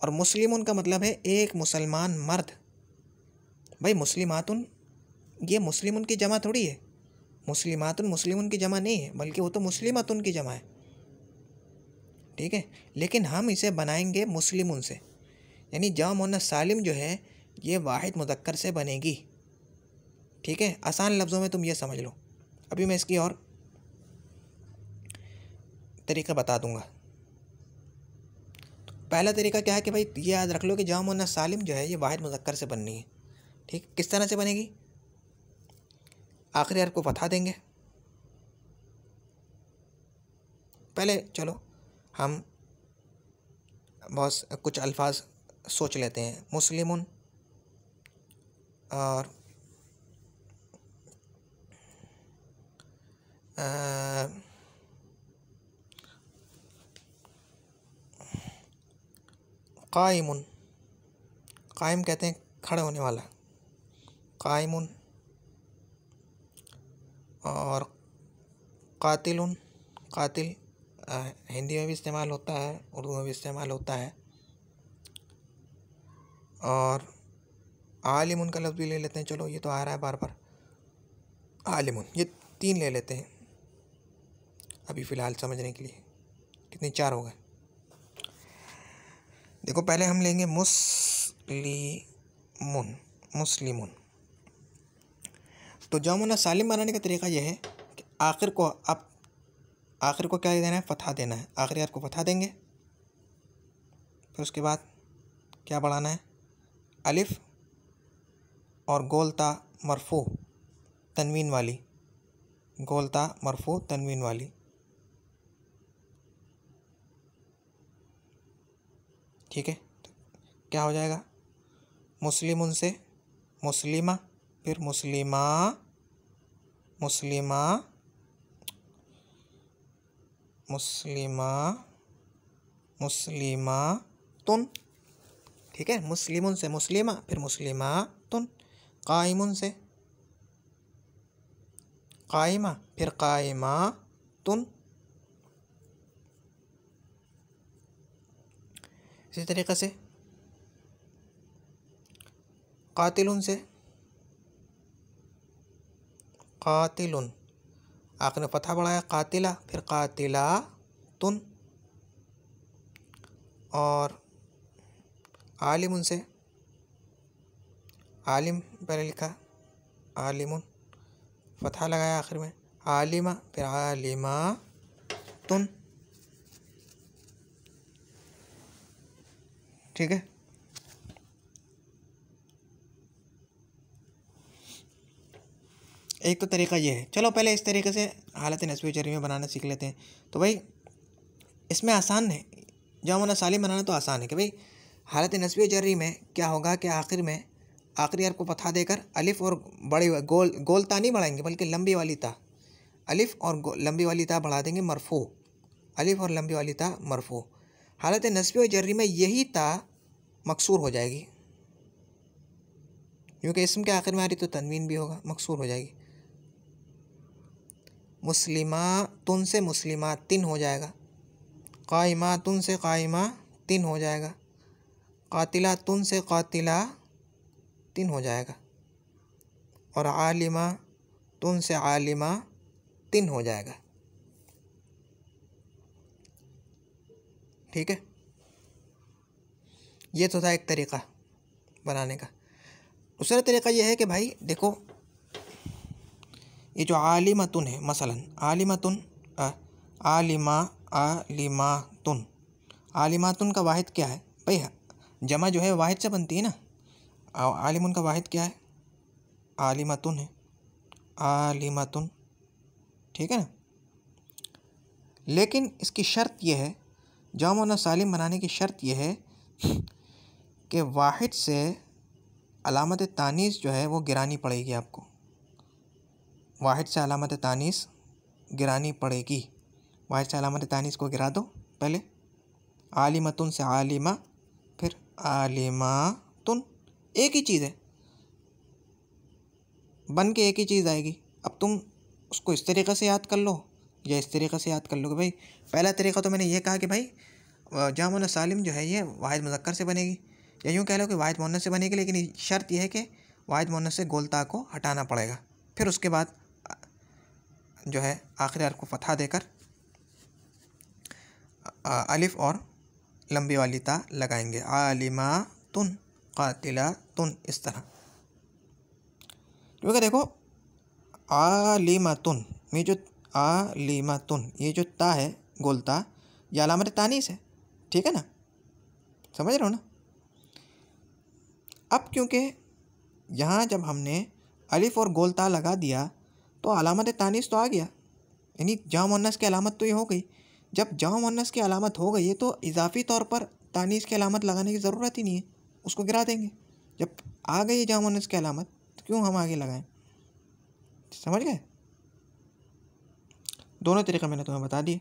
और मुस्लिमुन का मतलब है एक मुसलमान मर्द। भाई मुस्लिमातुन ये मुस्लिमुन की जमा थोड़ी है, मुस्लिमातुन मुस्लिमुन की जमा नहीं है, बल्कि वो तो मुस्लिमातुन की जमा है, ठीक है। लेकिन हम इसे बनाएंगे मुस्लिमुन से, यानी जमा मुअन्नस सालिम जो है ये वाहिद मुज़क्कर से बनेगी, ठीक है। आसान लफ्ज़ों में तुम ये समझ लो। अभी मैं इसकी और तरीका बता दूंगा। तो पहला तरीका क्या है कि भाई ये याद रख लो कि जमा मुअन्नस सालिम जो है ये वाहिद मुज़क्कर से बननी है, ठीक। किस तरह से बनेगी, आखिरी हर्फ को फतहा देंगे। पहले चलो हम बहुत कुछ अल्फाज सोच लेते हैं, मुस्लिमुन और कायमुन, कायम कहते हैं खड़े होने वाला, कायमुन, और कातिलुन, कातिल हिंदी में भी इस्तेमाल होता है, उर्दू में भी इस्तेमाल होता है। और आलिमुन का लफ्ज़ भी ले लेते हैं, चलो ये तो आ रहा है बार बार, आलिमुन, ये तीन ले लेते हैं अभी फ़िलहाल समझने के लिए। कितने, चार हो गए। देखो पहले हम लेंगे मुस्लिमुन, मुस्लिमुन। तो जमा मुअन्नस सालिम बनाने का तरीका यह है कि आखिर को क्या देना है, फतहा देना है, आखिरी हर्फ को फतहा देंगे। फिर उसके बाद क्या बढ़ाना है, अलिफ और गोलता मरफू तनवीन वाली, गोलता मरफू तनवीन वाली, ठीक है। तो क्या हो जाएगा, मुस्लिमुन से मुस्लिमा, फिर मुस्लिमा, मुस्लिमा, मुस्लिमा, मुस्लिमा तुन, ठीक है। मुस्लिमुन से मुस्लिमा, फिर मुस्लिमा तुन। कायमुन से कायमा, फिर कायमा तुन। इसी तरीक़े से कातिलुन से कातिलुन, आखिर में फतहा बढ़ाया, कातिला, फिर कातिला तुन। और आलिमुन से, आलिम पहले लिखा, आलिमुन, फतहा लगाया आखिर में, आलिमा, फिर आलिमा तुन। ठीक है, एक तो तरीका ये है। चलो पहले इस तरीके से हालत नस्बी जरी में बनाना सीख लेते हैं। तो भाई इसमें आसान है, जामुन सालिम बनाना तो आसान है कि भाई हालत नस्बी जरी में क्या होगा कि आखिर में आखिरी हर्फ को फतहा देकर अलिफ और बड़ी गोल ता नहीं बढ़ाएंगे बल्कि लंबी वाली ता, अलिफ और लंबी वाली ता बढ़ा देंगे मरफू, अलिफ और लंबी वाली ता मरफू। हालत नस्बी और जर्री में यही ता मकसूर हो जाएगी, क्योंकि इसम के आखिर में आ रही तो तनवीन भी होगा, मकसूर हो जाएगी। मुस्लिमातुन से मुस्लिमातिन हो जाएगा, काइमातुन से काइमातिन हो जाएगा, कातिलातुन से कातिलातिन हो जाएगा, और आलिमातुन से आलिमातिन हो जाएगा। ठीक है, ये तो था एक तरीका बनाने का। दूसरा तरीका ये है कि भाई देखो ये जो आलिमतुन है, मसलन आलिमतुन आलिमातुन, आलिमातुन का वाहिद क्या है भाई? जमा जो है वाहिद से बनती है ना। आलिमुन का वाहिद क्या है? आलिमतुन है, आलिमतुन। ठीक है ना, लेकिन इसकी शर्त यह है, जामुन सालिम बनाने की शर्त यह है कि वाहिद से अलामत तानीस जो है वो गिरानी पड़ेगी आपको, वाहिद से अलामत तानीस गिरानी पड़ेगी। वाहिद से अलामत तानीस को गिरा दो पहले, आलिमतुन से आलिमा, फिर आलिमातुन, एक ही चीज़ है, बन के एक ही चीज़ आएगी। अब तुम उसको इस तरीक़े से याद कर लो या इस तरीक़े से याद कर लो कि भाई पहला तरीक़ा तो मैंने ये कहा कि भाई जामुन सालिम जो है ये वाहिद मुज़क्कर से बनेगी, या यूँ कह लो कि वाहिद मुअन्नस से बनेगी, लेकिन शर्त यह है कि वाहिद मुअन्नस से गोल ता को हटाना पड़ेगा। फिर उसके बाद जो है आखिरी हर्फ को फतहा देकर अलिफ और लंबी वाली ता लगाएंगे, आलिमातुन कातिलातुन, इस तरह। क्योंकि देखो आलिमातुन में जो आलिमातुन ये जो ता है गोल ता, ये अलामत तानीस है। ठीक है ना, समझ रहे हो ना? अब क्योंकि यहाँ जब हमने अलिफ और गोल ता लगा दिया तो अलामत तानीस तो आ गया, यानी जाम मुअन्नस की अलामत तो ये हो गई। जब जाम मुअन्नस की अलामत हो गई है तो इजाफी तौर पर तानीस की अलामत लगाने की ज़रूरत ही नहीं है, उसको गिरा देंगे। जब आ गई जाम मुअन्नस की अलामत तो क्यों हम आगे लगाएं? समझ गए? दोनों तरीक़े मैंने तुम्हें बता दिए।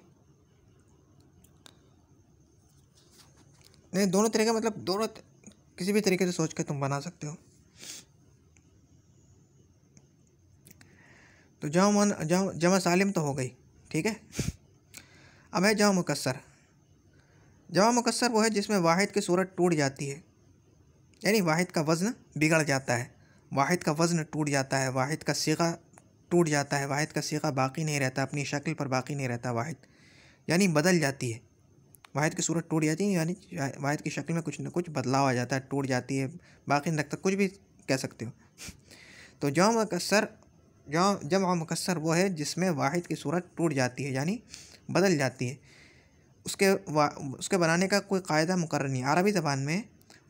नहीं, दोनों तरीके मतलब दोनों किसी भी तरीके से सोच के तुम बना सकते हो। तो जमा सालिम तो हो गई, ठीक है। अब है जमा मुकस्सर। जमा मुकस्सर वो है जिसमें वाहिद की सूरत टूट जाती है, यानी वाहिद का वज़न बिगड़ जाता है, वाहिद का वज़न टूट जाता है, वाहिद का सीगा टूट जाता है, वाहिद का सीगा बाकी नहीं रहता, अपनी शक्ल पर बाकी नहीं रहता वाहिद, यानी बदल जाती है। वाहिद की सूरत टूट जाती है यानी वाहिद की शक्ल में कुछ न कुछ बदलाव आ जाता है, टूट जाती है, बाकी नहीं रखता, कुछ भी कह सकते हो। तो जमा मुकस्सर वो है जिसमें वाहिद की सूरत टूट जाती है यानी बदल जाती है। उसके बनाने का कोई कायदा मुकर्रर नहीं। अरबी ज़बान में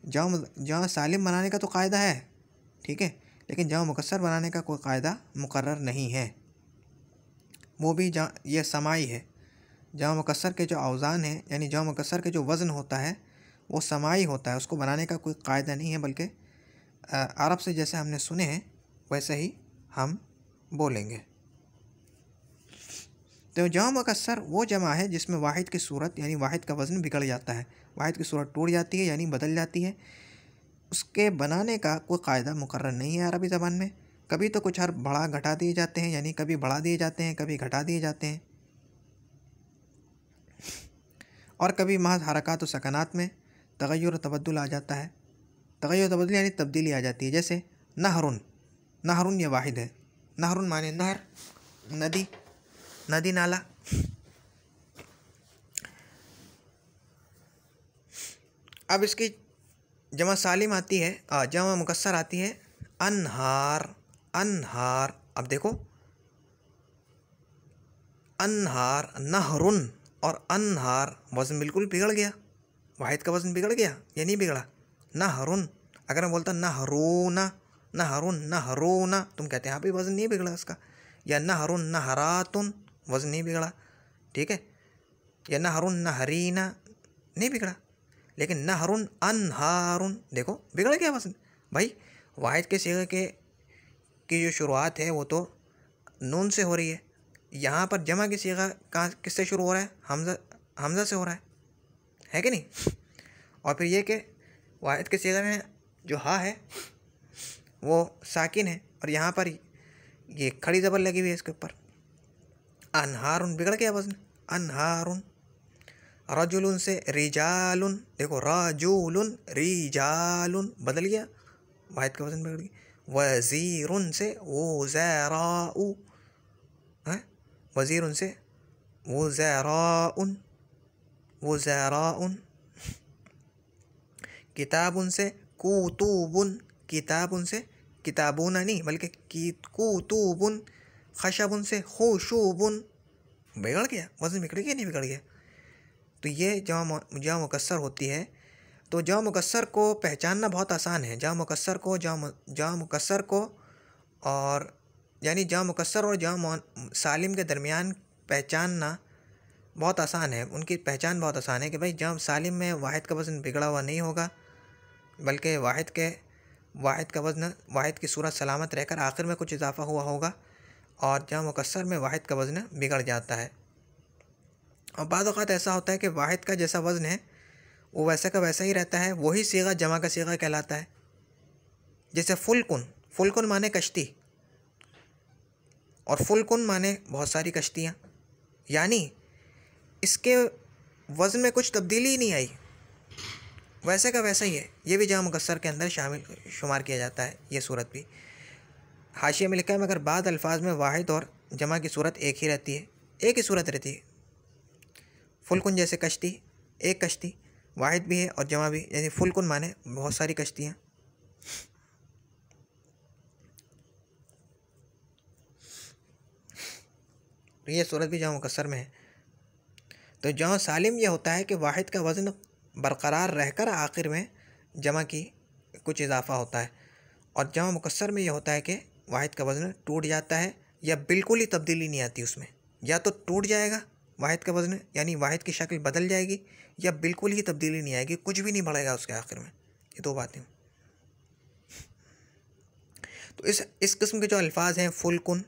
जमा सालिम बनाने का तो कायदा है, ठीक है, लेकिन जमा मुकस्सर बनाने का कोई कायदा मुकर्रर नहीं है, वो भी ये समाई है। जमा मुकस्सर के जो औज़ान हैं यानी जमा मुकस्सर के जो वज़न होता है वो समाई होता है, उसको बनाने का कोई कायदा नहीं है, बल्कि अरब से जैसे हमने सुने हैं वैसे ही हम बोलेंगे। तो जमा मुकस्सर वो जमा है जिसमें वाहिद की सूरत यानी वाहिद का वज़न बिगड़ जाता है, वाहिद की सूरत टूट जाती है यानी बदल जाती है। उसके बनाने का कोई कायदा मुकर्रर नहीं है अरबी ज़बान में। कभी तो कुछ हर्फ बढ़ा घटा दिए जाते हैं, यानी कभी बढ़ा दिए जाते हैं, कभी घटा दिए जाते हैं, और कभी महज हरकात और सकनात में तग़य्युर तबद्दुल आ जाता है। तग़य्युर तबद्दुल यानी तब्दीली आ जाती है। जैसे नहरुन, नहरुन ये वाहिद है, नहरुन माने नहर, नदी, नदी नाला। अब इसकी जमा सालिम आती है, जमा मुकस्सर आती है अनहार, अनहार। अब देखो अनहार, नहरुन और अनहार वज़न बिल्कुल बिगड़ गया, वाहिद का वज़न बिगड़ गया या नहीं बिगड़ा। नहरुन, अगर मैं बोलता नहरूना, नहरुन नहरूना, तुम कहते हैं यहाँ पे वज़न नहीं बिगड़ा उसका। या नहरुन नहरातुन, वज़न नहीं बिगड़ा, ठीक है। या नहरुन नहरीना, नहीं बिगड़ा। लेकिन नहरुन अनहारुन, देखो बिगड़ गया वज़न। भाई वाहिद के सिगे की जो शुरुआत है वो तो नून से हो रही है, यहाँ पर जमा की सिगा कहाँ किससे शुरू हो रहा है, हमज़ा से हो रहा है कि नहीं। और फिर ये कि वाहिद के सिगे में जो हा है वो साकिन है और यहाँ पर ये खड़ी ज़बर लगी हुई है इसके ऊपर। अनहारुन, बिगड़ गया वज़न, अनहारुन। रजुलुन से रिजालुन, देखो रजुलुन रिजालुन, बदल गया, वाहिद का वज़न बिगड़ गया। वज़ीरुन से वज़राउ, है, वज़ीरुन से वज़राउन, वज़राउन। किताबुन से कुतुबुन, किताबुन से किताबुन नहीं बल्कि कुतुबुन। खशबुन से खुशुबुन, बिगड़ गया, वज़न बिगड़ गया नहीं बिगड़ गया। तो ये जमा मुकस्सर होती है। तो जमा मुकस्सर को पहचानना बहुत आसान है। जमा मुकस्सर को और यानी जमा मुकस्सर और जमा सालिम के दरमियान पहचानना बहुत आसान है, उनकी पहचान बहुत आसान है कि भाई जमा सालिम में वाहिद का वज़न बिगड़ा हुआ नहीं होगा, बल्कि वाहिद का वज़न, वाहिद की सूरत सलामत रहकर आखिर में कुछ इजाफा हुआ होगा, और जमा मुकस्सर में वाहिद का वज़न बिगड़ जाता है। और बाद औक़ात ऐसा होता है कि वाहिद का जैसा वज़न है वो वैसा का वैसा ही रहता है, वही सीगा जमा का सीगा कहलाता है। जैसे फुलकुन, फुलकुन माने कश्ती और फुलकुन माने बहुत सारी कश्तियाँ, यानी इसके वज़न में कुछ तब्दीली ही नहीं आई, वैसे का वैसा ही है। ये भी जमा मुकस्सर के अंदर शुमार किया जाता है, ये सूरत भी। हाशिया में लिखा है मगर बाद अल्फाज में वाहिद और जमा की सूरत एक ही रहती है, एक ही सूरत रहती है। फुलकुन जैसे कश्ती, एक कश्ती, वाहिद भी है और जमा भी, यानी फुलकुन माने बहुत सारी कश्तियाँ। ये सूरत भी जमा मुकस्सर में है। तो जमा सालिम ये होता है कि वाहिद का वज़न बरकरार रहकर आखिर में जमा की कुछ इजाफा होता है, और जमा मुकस्सर में ये होता है कि वाहिद का वज़न टूट जाता है या बिल्कुल ही तब्दीली नहीं आती उसमें। या तो टूट जाएगा वाहिद का वज़न, यानी वाहिद की शक्ल बदल जाएगी, या बिल्कुल ही तब्दीली नहीं आएगी, कुछ भी नहीं बढ़ेगा उसके आखिर में। ये दो बातें। तो इस किस्म के जो अल्फाज हैं फुलकुन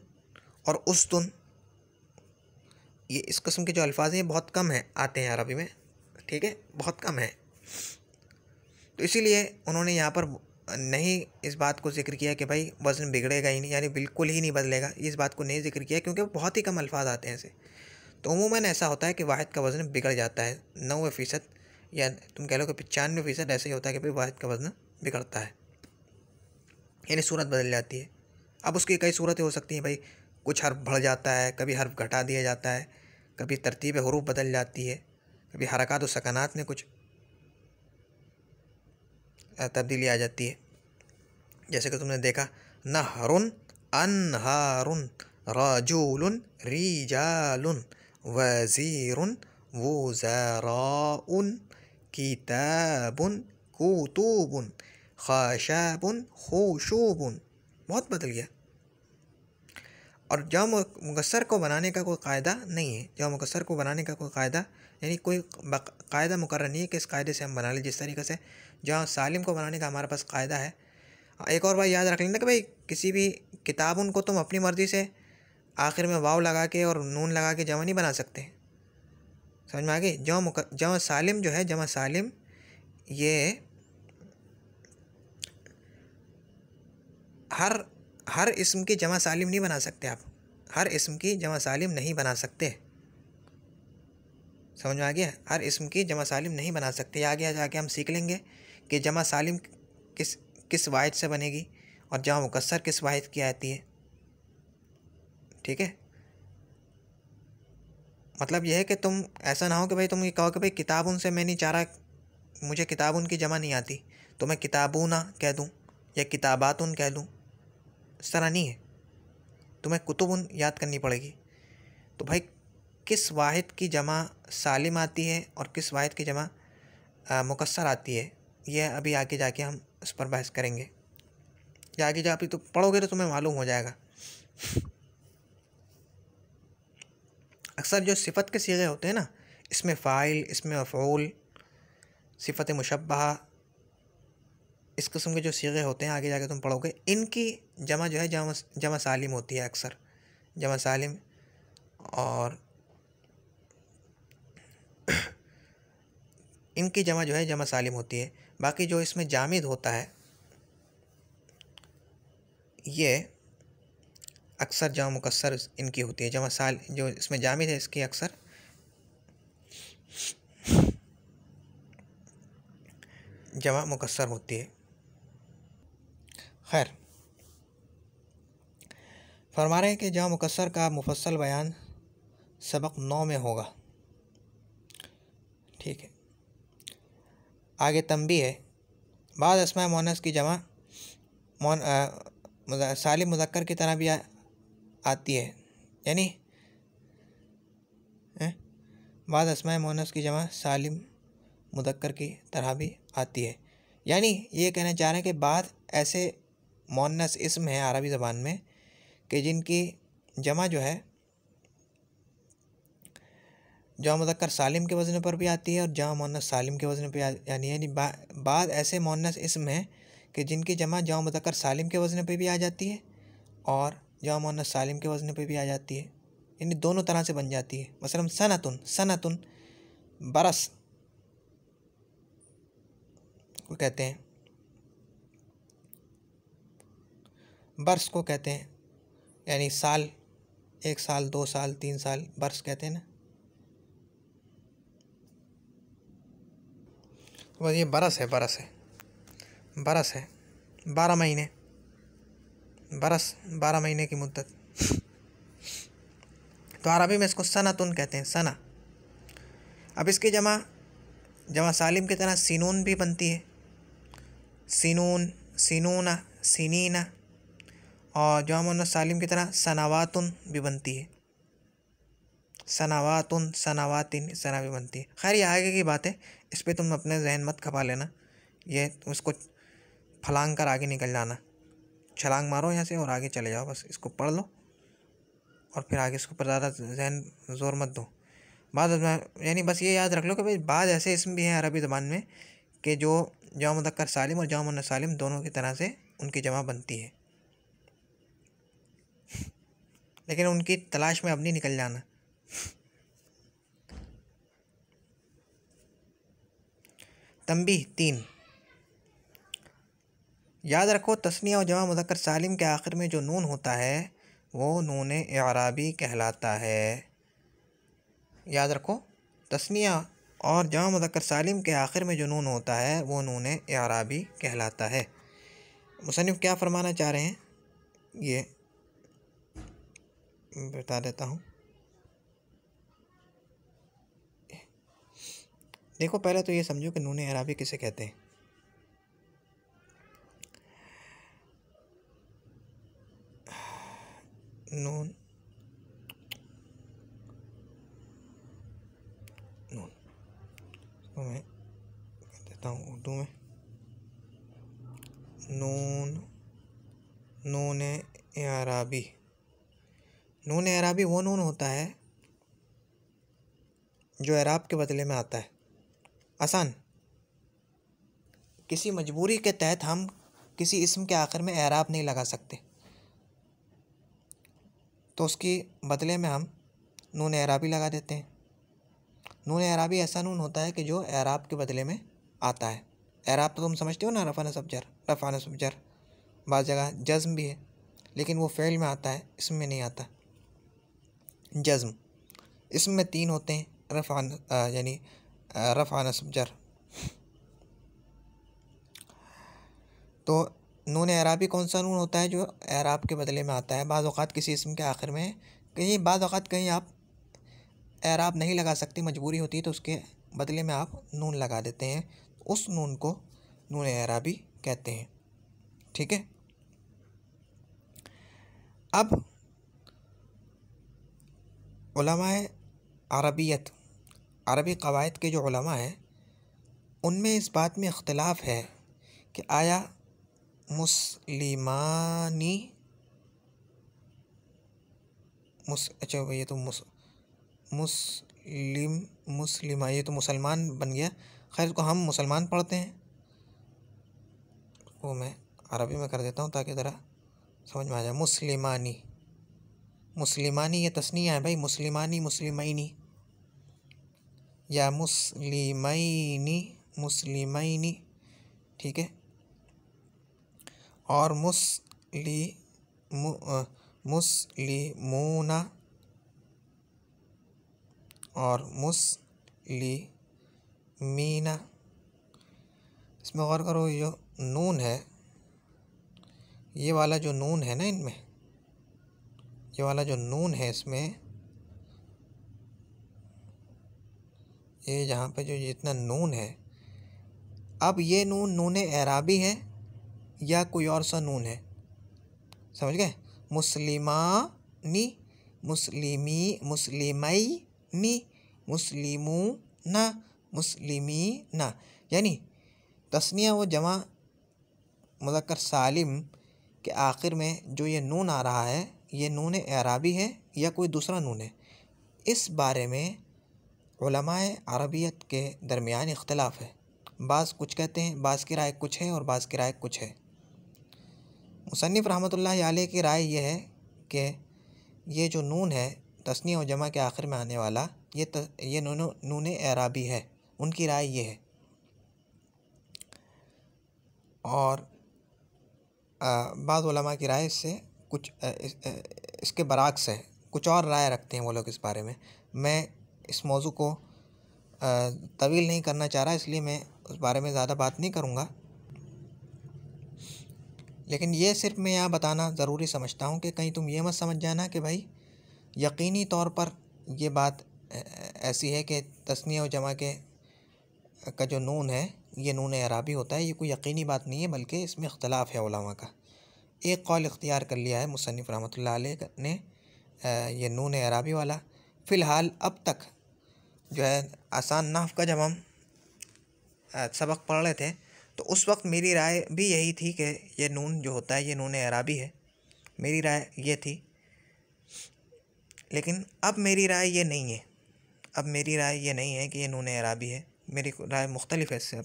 और उस्तुन, ये इस किस्म के जो अल्फाज हैं बहुत कम हैं, आते हैं अरबी में, ठीक है, बहुत कम है। तो इसीलिए उन्होंने यहाँ पर नहीं इस बात को जिक्र किया कि भाई वज़न बिगड़ेगा ही नहीं, यानी बिल्कुल ही नहीं बदलेगा, इस बात को नहीं जिक्र किया क्योंकि बहुत ही कम अल्फाज आते हैं ऐसे। तो अमूमन ऐसा होता है कि वाहिद का वज़न बिगड़ जाता है 90% या तुम कह लो कि 95% ऐसे ही होता है कि भाई वाहिद का वज़न बिगड़ता है, यानी सूरत बदल जाती है। अब उसकी कई सूरतें हो सकती हैं भाई, कुछ हर्फ बढ़ जाता है, कभी हर्फ घटा दिया जाता है, कभी तरतीब हरूफ बदल जाती है, कभी हरकत और सकनात में कुछ तब्दीली आ जाती है। जैसे कि तुमने देखा नहरुन अनहारुन, रजुलुन रिजालुन, वज़ीरुन वुज़राउन, किताबुन कुतुबुन, खशबुन खुशुबुन, बहुत बदल गया। और जमा मुकस्सर को बनाने का कोई कायदा नहीं है, जमा मुकस्सर को बनाने का कोई कायदा यानी कोई कायदा मुकर्रर नहीं है कि इस कायदे से हम बना लें। जिस तरीके से जमा सालिम को बनाने का हमारे पास कायदा है। एक और बात याद रख लेना कि भाई किसी भी किताब उनको तुम अपनी मर्ज़ी से आखिर में वाव लगा के और नून लगा के जमा नहीं बना सकते, समझ में आ गई। जमा सालिम जो है, जमा सालिम ये हर इस्म की जमा सालिम नहीं बना सकते आप, हर इस्म की जमा सालिम नहीं बना सकते, समझ में आ गया। हर इस्म की जमा सालिम नहीं बना सकते। आगे जाके हम सीख लेंगे कि जमा सालिम किस वाहिद से बनेगी और जमा मुकस्सर किस वाहिद की आती है, ठीक है। मतलब यह है कि तुम ऐसा ना हो कि भाई तुम ये कहो कि भाई किताबुन से मैं नहीं चाह रहा, मुझे किताबुन की जमा नहीं आती तो मैं किताबुना कह दूँ या किताबातुन कह दूँ, इस तरह नहीं है, तुम्हें कुतुबुन याद करनी पड़ेगी। तो भाई किस वाहिद की जमा सालिम आती है और किस वाहिद की जमा मुकस्सर आती है, यह अभी आगे जाके हम इस पर बहस करेंगे। या आगे जा तो पढ़ोगे तो तुम्हें मालूम हो जाएगा। अक्सर जो सिफ़त के सीगे होते हैं ना, इसमें फ़ाइल, इसमें मफ़ऊल, सिफ़त मुशब्बहा, इस किस्म के जो सीगे होते हैं आगे जाके तुम पढ़ोगे, इनकी जमा जो है जमा सालिम होती है। अक्सर जमा सालिम और इनकी जमा जो है जमा सालिम होती है। बाकी जो इसमें जामिद होता है ये अक्सर जमा मुकस्सर इनकी होती है। जमा साल जो इसमें जामिद है इसकी अक्सर जमा मुकस्सर होती है। खैर, फरमा रहे हैं कि जमा मुकस्सर का मुफस्सल बयान सबक 9 में होगा। ठीक है, आगे तंबीह है। बाद अस्मा मुअन्नस की जमा सालिम मुज़क्कर की तरह भी आती है, यानी बाद अस्मा मुअन्नस की जमा सालिम मुज़क्कर की तरह भी आती है। यानी ये कहना चाह रहे हैं कि बाद ऐसे मुअन्नस इस्म है अरबी ज़बान में कि जिनकी जमा जो है जमा मुज़क्कर सालिम के वज़न पर भी आती है और जमा मुअन्नस सालिम के वज़न पर, यानी बाद ऐसे मुअन्नस इस्म है कि जिनकी जमा जमा मुज़क्कर सालिम के वज़न पे भी आ जाती है और जमा मुअन्नस सालिम के वज़न पे भी आ जाती है, यानी दोनों तरह से बन जाती है। मसलन सनतुन, सनतुन बरस को कहते हैं, बरस को कहते हैं, यानी साल, 1 साल, 2 साल, 3 साल, बरस कहते हैं ना। बस ये बरस है, बरस है, बरस है 12 महीने, बरस 12 महीने की मुद्दत। तो अरबी में इसको सनतुन कहते हैं, सना। अब इसकी जमा जमा सालिम की तरह सीनून भी बनती है, सीनून, सीनूना, सीनीना, और जमा मुअन्नस सालिम की तरह सनावातुन भी बनती है, सनावातुन, सनावातिन, सना भी बनती है। खैर ये आगे की बात है, इस पर तुम अपने जहन मत खपा लेना, ये तुम इसको फलांग कर आगे निकल जाना, छलांग मारो यहाँ से और आगे चले जाओ, बस इसको पढ़ लो और फिर आगे इसके ऊपर ज़्यादा जहन ज़ोर मत दो। बाद यानी बस ये याद रख लो कि भाई बाद ऐसे इसम भी हैं अरबी ज़बान में कि जो जमा मुज़क्कर सालिम और जमा मुअन्नस सालिम दोनों की तरह से उनकी जमा बनती है, लेकिन उनकी तलाश में अब नहीं निकल जाना। तंबीह 3, याद रखो तस्निया और जमा मुज़क्कर सालिम के आखिर में जो नून होता है वो नून इराबी कहलाता है। याद रखो तस्निया और जमा मुज़क्कर सालिम के आखिर में जो नून होता है वो नून इराबी कहलाता है। मुसन्निफ़ क्या फरमाना चाह रहे हैं ये बता देता हूँ। देखो पहले तो ये समझो कि नून इराबी किसे कहते हैं। नून नून तो मैं कह देता हूँ उर्दू में, नून, नून इराबी। नून इराबी वो नून होता है जो इराब के बदले में आता है। आसान, किसी मजबूरी के तहत हम किसी इस्म के आखिर में इराब नहीं लगा सकते, तो उसके बदले में हम नून इराबी लगा देते हैं। नून इराबी ऐसा नून होता है कि जो इराब के बदले में आता है। इराब तो तुम समझते हो ना, रफ़ा नस्ब जर, रफ़ा नस्ब जर, बाज़ जगह जज़्म भी है, लेकिन वो फ़ेल में आता है, इसम में नहीं आता। जज़्म इसम में 3 होते हैं, रफ़ा यानी रफ़ा नस्ब जर। तो नून इराबी कौन सा नून होता है जो इराब के बदले में आता है। बाज़ औक़ात किसी इसम के आखिर में, कहीं बाज़ औक़ात कहीं आप इराब नहीं लगा सकते, मजबूरी होती है, तो उसके बदले में आप नून लगा देते हैं, उस नून को नून इराबी कहते हैं। ठीक है, अब उलमाए अरबियत, अरबी क़वायद के जो उलमा हैं उनमें इस बात में इख्तिलाफ़ है कि आया मुस्लिमानी अच्छा ये तो मुस्लिमा ये तो मुसलमान बन गया। खैर इसको हम मुसलमान पढ़ते हैं, वो मैं अरबी में कर देता हूँ ताकि ज़रा समझ में आ जाए। मुस्लिमानी, मुस्लिमानी ये तस्नीया है भाई, मुस्लिमानी मुस्लिमैनी या मुस्लिमैनी मुस्लिमैनी, ठीक है। और मुस्लिमूना और मुस्लिमीना। इसमें गौर करो, ये जो नून है, ये वाला जो नून है ना इनमें, ये वाला जो नून है इसमें, ये जहाँ पे जो जितना नून है, अब ये नून नून एराबी है या कोई और सा नून है, समझ गए। मुस्लिमानी मुस्लिमी मुस्लिमैनी मुस्लिमूना मुस्लिमीना, यानी तस्निया व जमा मुज़क्कर सालिम के आखिर में जो ये नून आ रहा है, ये नून एराबी है या कोई दूसरा नून है। इस बारे में उलमाए अरबियत के दरमियान इख्तिलाफ़ है। बाज़ कुछ कहते हैं, बाज़ की राय कुछ है और बाज़ की राय कुछ है। मुसन्निफ़ रहमतुल्लाहि अलैह की राय ये है कि ये जो नून है तस्निया व जमा के आखिर में आने वाला, ये नून एराबी है, उनकी राय ये है। और बाद उलमा की राय इससे कुछ इसके बरअक्स है, कुछ और राय रखते हैं वो लोग इस बारे में। मैं इस मौजू को तवील नहीं करना चाह रहा, इसलिए मैं उस बारे में ज़्यादा बात नहीं करूँगा, लेकिन ये सिर्फ मैं यहाँ बताना ज़रूरी समझता हूँ कि कहीं तुम ये मत समझ जाना कि भाई यकीनी तौर पर ये बात ऐसी है कि तस्निया व जमा के का जो नून है ये नून एराबी होता है। ये कोई यकीनी बात नहीं है, बल्कि इसमें इख्तिलाफ़ है उलमा का। एक कौल इख्तियार कर लिया है मुसन्निफ़ रहमतुल्लाह अलैह ने, ये नून एराबी वाला। फ़िलहाल अब तक जो है आसान नहव का जब हम सबक पढ़ रहे थे तो उस वक्त मेरी राय भी यही थी कि ये नून जो होता है ये नून एराबी है, मेरी राय ये थी। लेकिन अब मेरी राय ये नहीं है, अब मेरी राय ये नहीं है कि ये नून एराबी है, मेरी राय मुख्तलिफ है इससे। अब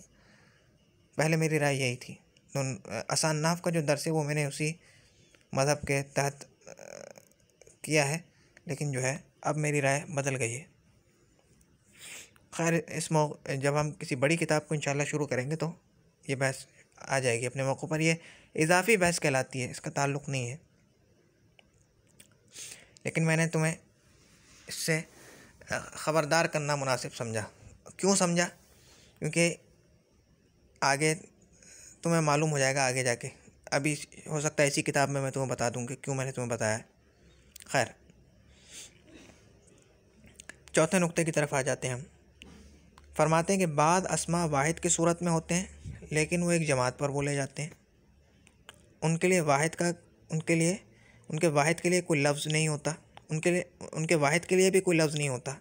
पहले मेरी राय यही थी। आसान नहव का जो दर्स है वो मैंने उसी मज़हब के तहत किया है, लेकिन जो है अब मेरी राय बदल गई है। खैर जब हम किसी बड़ी किताब को इंशाल्लाह शुरू करेंगे तो ये बहस आ जाएगी अपने मौक़ों पर। ये इजाफ़ी बहस कहलाती है, इसका ताल्लुक़ नहीं है। लेकिन मैंने तुम्हें इससे ख़बरदार करना मुनासिब समझा। क्यों समझा? क्योंकि आगे तुम्हें मालूम हो जाएगा आगे जाके। अभी हो सकता है इसी किताब में मैं तुम्हें बता दूँ कि क्यों मैंने तुम्हें बताया। खैर, चौथे नुक्ते की तरफ आ जाते हैं हम। फरमाते हैं कि बाद अस्मा वाहिद की सूरत में होते हैं, लेकिन वो एक जमात पर बोले जाते हैं। उनके वाहिद के लिए कोई लफ्ज़ नहीं होता, उनके वाहिद के लिए भी कोई लफ्ज़ नहीं होता,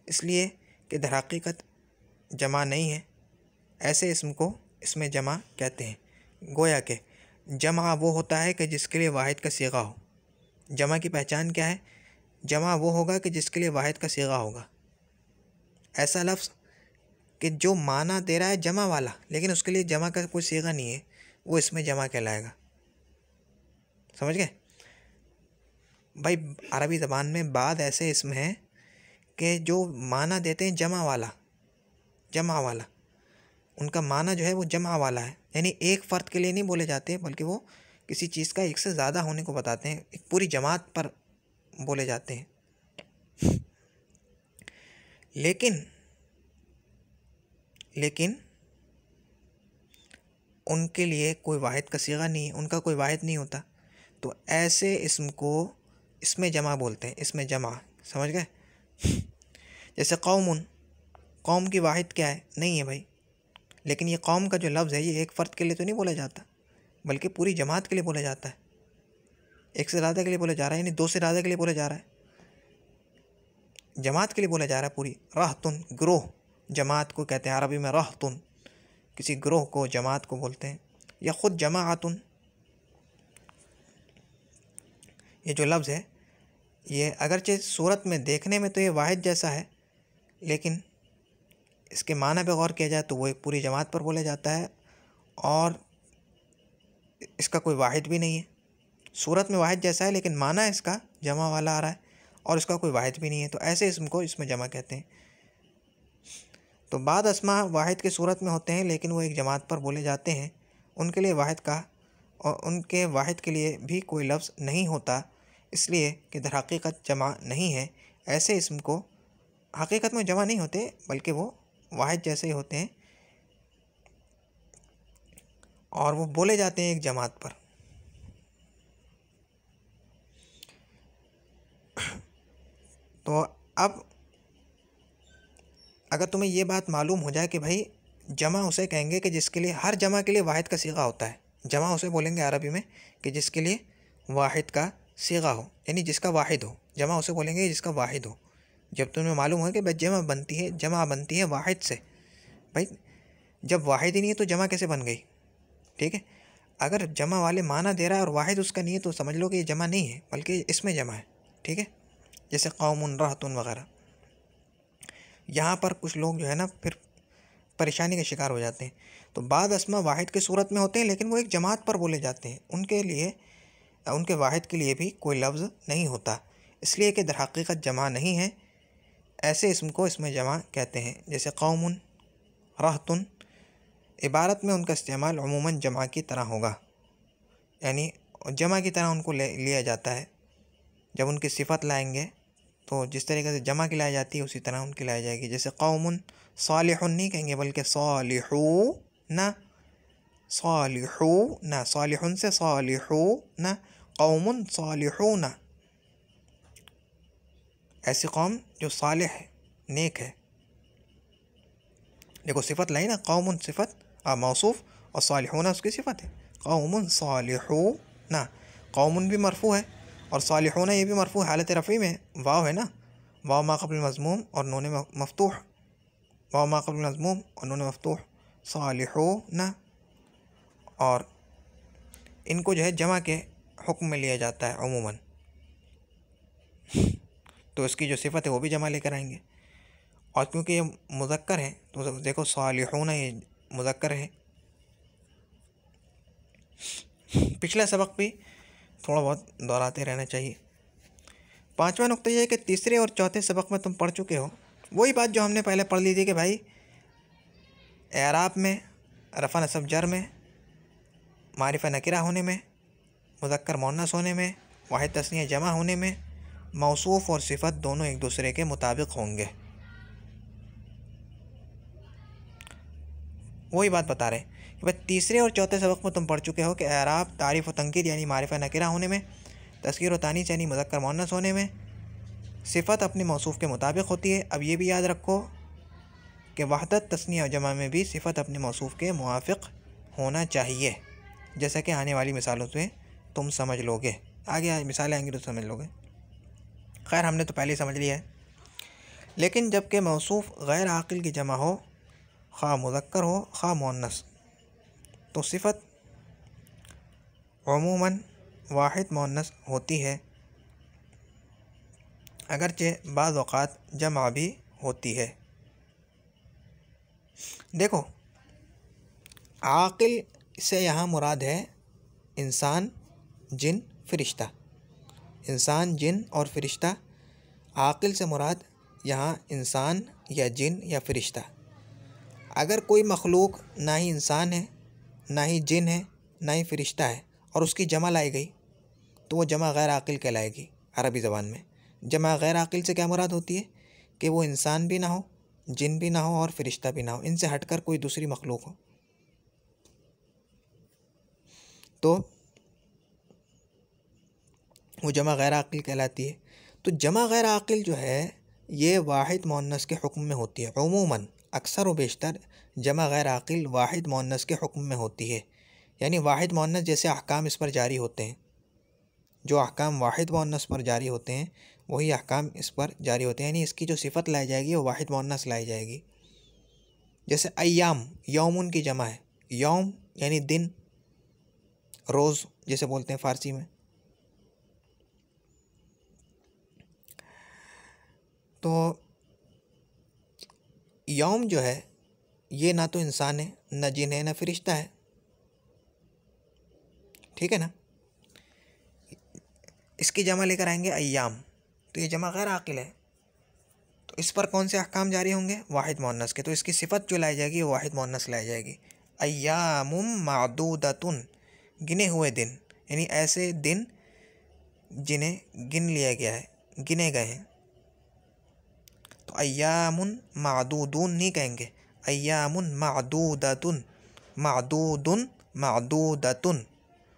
इसलिए कि दर हकीकत जमा नहीं है। ऐसे इसम को इसमें जमा कहते हैं। गोया के जमा वो होता है कि जिसके लिए वाहिद का सीगा हो। जमा की पहचान क्या है? जमा वो होगा कि जिसके लिए वाहिद का सीगा होगा। ऐसा लफ्ज़ कि जो माना दे रहा है जमा वाला, लेकिन उसके लिए जमा का कोई सीगा नहीं है, वो इसमें जमा कहलाएगा। समझ गए भाई? अरबी ज़बान में बाद ऐसे इसम हैं कि जो माना देते हैं जमा वाला, उनका माना जो है वो जमा वाला है, यानी एक फ़र्द के लिए नहीं बोले जाते, बल्कि वो किसी चीज़ का एक से ज़्यादा होने को बताते हैं, एक पूरी जमात पर बोले जाते हैं। लेकिन उनके लिए कोई वाहिद का सीगा नहीं है, उनका कोई वाहिद नहीं होता, तो ऐसे इसम को इसमें जमा बोलते हैं, इसमें जमा। समझ गए? जैसे कौमुन, कौम की वाहिद क्या है? नहीं है भाई, लेकिन ये कौम का जो लफ्ज़ है ये एक फ़र्द के लिए तो नहीं बोला जाता, बल्कि पूरी जमात के लिए बोला जाता है। एक से ज़्यादा के लिए बोला जा रहा है, यानी दो से ज़्यादा के लिए बोला जा रहा है। जमात के लिए बोला जा रहा है पूरी। रहतुन ग्रोह, जमात को कहते हैं अरबी में रहतुन, किसी ग्रोह को जमात को बोलते हैं। या ख़ुद जमाअतुन, ये जो लफ्ज़ है ये अगरचे सूरत में देखने में तो ये वाहिद जैसा है, लेकिन इसके माना पे गौर किया जाए तो वो एक पूरी जमात पर बोला जाता है और इसका कोई वाहिद भी नहीं है। सूरत में वाहिद जैसा है लेकिन माना इसका जमा वाला आ रहा है और इसका कोई वाहिद भी नहीं है, तो ऐसे इसम को इसमें जमा कहते हैं। तो बाद अस्मा वाहिद के सूरत में होते हैं लेकिन वो एक जमात पर बोले जाते हैं, उनके लिए वाहिद का और उनके वाहिद के लिए भी कोई लफ्ज़ नहीं होता, इसलिए कि दर हकीकत जमा नहीं है। ऐसे इसम को हकीकत में जमा नहीं होते बल्कि वो वाहिद जैसे ही होते हैं और वो बोले जाते हैं एक जमात पर। तो अब अगर तुम्हें ये बात मालूम हो जाए कि भाई जमा उसे कहेंगे कि जिसके लिए, हर जमा के लिए वाहिद का सीगा होता है। जमा उसे बोलेंगे अरबी में कि जिसके लिए वाहिद का सीगा हो, यानी जिसका वाहिद हो। जमा उसे बोलेंगे जिसका वाहिद हो। जब तुम्हें मालूम हो कि भाई जमा बनती है वाहिद से, भाई जब वाहिद ही नहीं है तो जमा कैसे बन गई? ठीक है, अगर जमा वाले माना दे रहा है और वाहिद उसका नहीं है तो समझ लो कि ये जमा नहीं है बल्कि इसमें जमा है। ठीक है, जैसे कौमुन रहतुन वगैरह। यहाँ पर कुछ लोग जो है ना फिर परेशानी का शिकार हो जाते हैं। तो बाद अस्मा वाहिद के सूरत में होते हैं लेकिन वो एक जमात पर बोले जाते हैं, उनके लिए उनके वाहिद के लिए भी कोई लफ्ज़ नहीं होता, इसलिए कि दर हकीकत जमा नहीं है। ऐसे इसम को इसमें जमा कहते हैं। जैसे कौमुन रहतुन, इबारत में उनका इस्तेमाल अमूमन जमा की तरह होगा, यानी जमा की तरह उनको लिया जाता है। जब उनकी सिफत लाएंगे तो जिस तरीके से जमा की लाई जाती है उसी तरह उनकी लाई जाएगी। जैसे कौमुन सालिहुन नहीं कहेंगे बल्कि सालिहूना, सालिहूना, सालिहुन से सालिहूना, कौमुन सालिहूना, ऐसी कौम जो सालिह है, नेक है। देखो सिफत लाई ना, कौमुन सिफत मौसूफ और सालिहूना उसकी सिफत है। कौमुन सालिहूना, कौमुन भी मरफू है और सालिहूना ये भी मरफू है, हालत रफ़ी में वाव है ना, वाव मा क़ब्ल मज़मूम और नून मफ़तूह, वाव मा क़ब्ल मज़मूम और नून मफ़तूह, सालिहूना। और इनको जो है जमा के हुक्म में लिया जाता है अमूमन, तो इसकी जो सिफत है वो भी जमा लेकर आएंगे। और क्योंकि ये मुज़क्कर है तो देखो सालिहूना ये मुज़क्कर है। पिछला सबक भी थोड़ा बहुत दोहराते रहना चाहिए। पांचवा नुक्ता ये है कि तीसरे और चौथे सबक में तुम पढ़ चुके हो वही बात जो हमने पहले पढ़ ली थी कि भाई एराब में, रफ़ा नसब जर में, मारिफा नकिरा होने में, मुज़क्कर मुअन्नस होने में, वाहिद तस्निया जमा होने में मौसूफ़ और सिफत दोनों एक दूसरे के मुताबिक होंगे। वही बात बता रहे कि भाई तीसरे और चौथे सबक में तुम पढ़ चुके हो कि एराब, तारीफ़ व तंकीर यानी मारिफा नकिरा होने में, तस्कीर व तानीस यानी मुज़क्कर मुअन्नस होने में सिफत अपने मौसूफ़ के मुताबिक होती है। अब ये भी याद रखो कि वहदत तस्निया और जमा में भी सिफत अपने मौसूफ़ के मुवाफ़िक़ होना चाहिए, जैसा कि आने वाली मिसालों से तुम समझ लोगे। आगे मिसालें आएंगी तो समझ लोगे। खैर हमने तो पहले ही समझ लिया है। लेकिन जबकि मौसूफ़ गैर आक़िल की जमा हो, खा मुज़क्कर हो खा मुअन्नस, तो सिफत अमूमन वाहिद मुअन्नस होती है, अगरचे बाज़ औक़ात जमा भी होती है। देखो आक़िल से यहाँ मुराद है इंसान, जिन, फ़रिश्ता। इंसान, जिन और फ़रिश्ता। आक़िल से मुराद यहाँ इंसान या जिन या फ़रिश्ता। अगर कोई मखलूक ना ही इंसान है, ना ही जिन है, ना ही फ़रिश्ता है और उसकी जमा लाई गई तो वो जमा गैर आक़िल कहलाएगी। अरबी ज़बान में जमा गैर आक़िल से क्या मुराद होती है कि वो इंसान भी ना हो, जिन भी ना हो और फ़रिश्ता भी ना हो, इनसे हटकर कोई दूसरी मखलूक हो, तो वो जमा गैर आक़िल कहलाती है। तो जमा गैर आक़िल जो है ये वाहिद मुअन्नस के हुक्म में होती है। अमूमन अक्सर व बेशतर जमा गैर आक़िल वाहिद मुअन्नस के हुक्म में होती है, यानी वाहिद मुअन्नस जैसे अहकाम इस पर जारी होते हैं, जो अहकाम वाहिद मुअन्नस पर जारी होते हैं वही अहकाम इस पर जारी होते हैं, यानी इसकी जो सिफत लाई जाएगी वो वाहिद मुअन्नस लाई जाएगी। जैसे अय्याम, यौमुन की जमा है, यौम यानी दिन, रोज़ जैसे बोलते हैं फ़ारसी में। तो यौम जो है ये ना तो इंसान है, न जिन है, न फरिश्ता है, ठीक है ना। इसकी जमा लेकर आएंगे अय्याम, तो ये जमा गैर आकिल है, तो इस पर कौन से अहकाम जारी होंगे? वाहिद मुअन्नस के। तो इसकी सिफत जो लाई जाएगी वो वाहिद मुअन्नस लाई जाएगी। अय्यामुम मादूदतुन, गिने हुए दिन, यानी ऐसे दिन जिन्हें गिन लिया गया है, गिने गए हैं। तो अय्यामुन मादूदून नहीं कहेंगे, अय्यामुन मादूदतुन, मादूदुन मादूदतुन,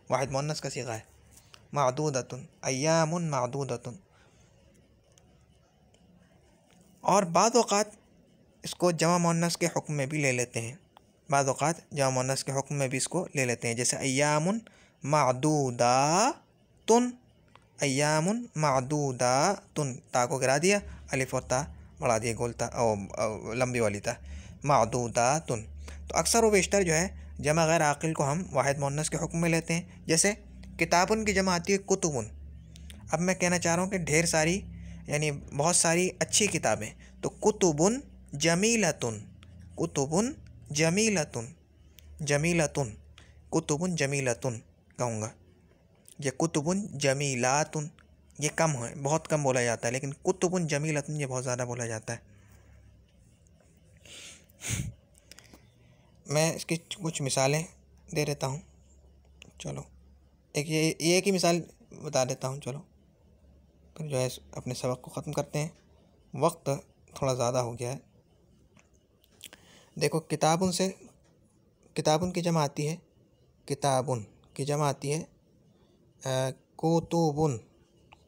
वाहिद मुअन्नस का सीगा है, मादूदतुन, अय्यामुन मादूदतुन। और बाद औक़ात इसको जमा मुअन्नस के हुक्म में भी ले लेते हैं, बाद औक़ात जमा मुअन्नस के हुक्म में भी इसको ले लेते हैं। जैसे अय्यामुन मादूदातुन, अय्यामुन मादूदातुन, ता को गिरा दिया, अलिफ और ता बढ़ा दिया, गोलता लंबी वाली ता, मादूदातुन। तो अक्सर व बेशतर जो है जमा गैर आकिल को हम वाहिद मुअन्नस के हुक्म में लेते हैं। जैसे किताबुन की जमा आती है कुतुबुन। अब मैं कहना चाह रहा हूँ कि ढेर सारी यानी बहुत सारी अच्छी किताबें, तो कुतुबुन जमीलतुन, कुतुबुन जमीलतुन, जमीलतुन, कुतुबुन जमीलतुन कहूँगा। ये कुतुबुन जमीलातुन ये कम है, बहुत कम बोला जाता है, लेकिन कुतुबुन जमीलतुन ये बहुत ज़्यादा बोला जाता है। मैं इसकी कुछ मिसालें दे देता हूँ, चलो एक ये एक ही मिसाल बता देता हूँ, चलो फिर जो है अपने सबक को ख़त्म करते हैं, वक्त थोड़ा ज़्यादा हो गया है। देखो किताबुन से, किताबुन की जमा आती है, किताबुन की जमा आती है कुतुबुन,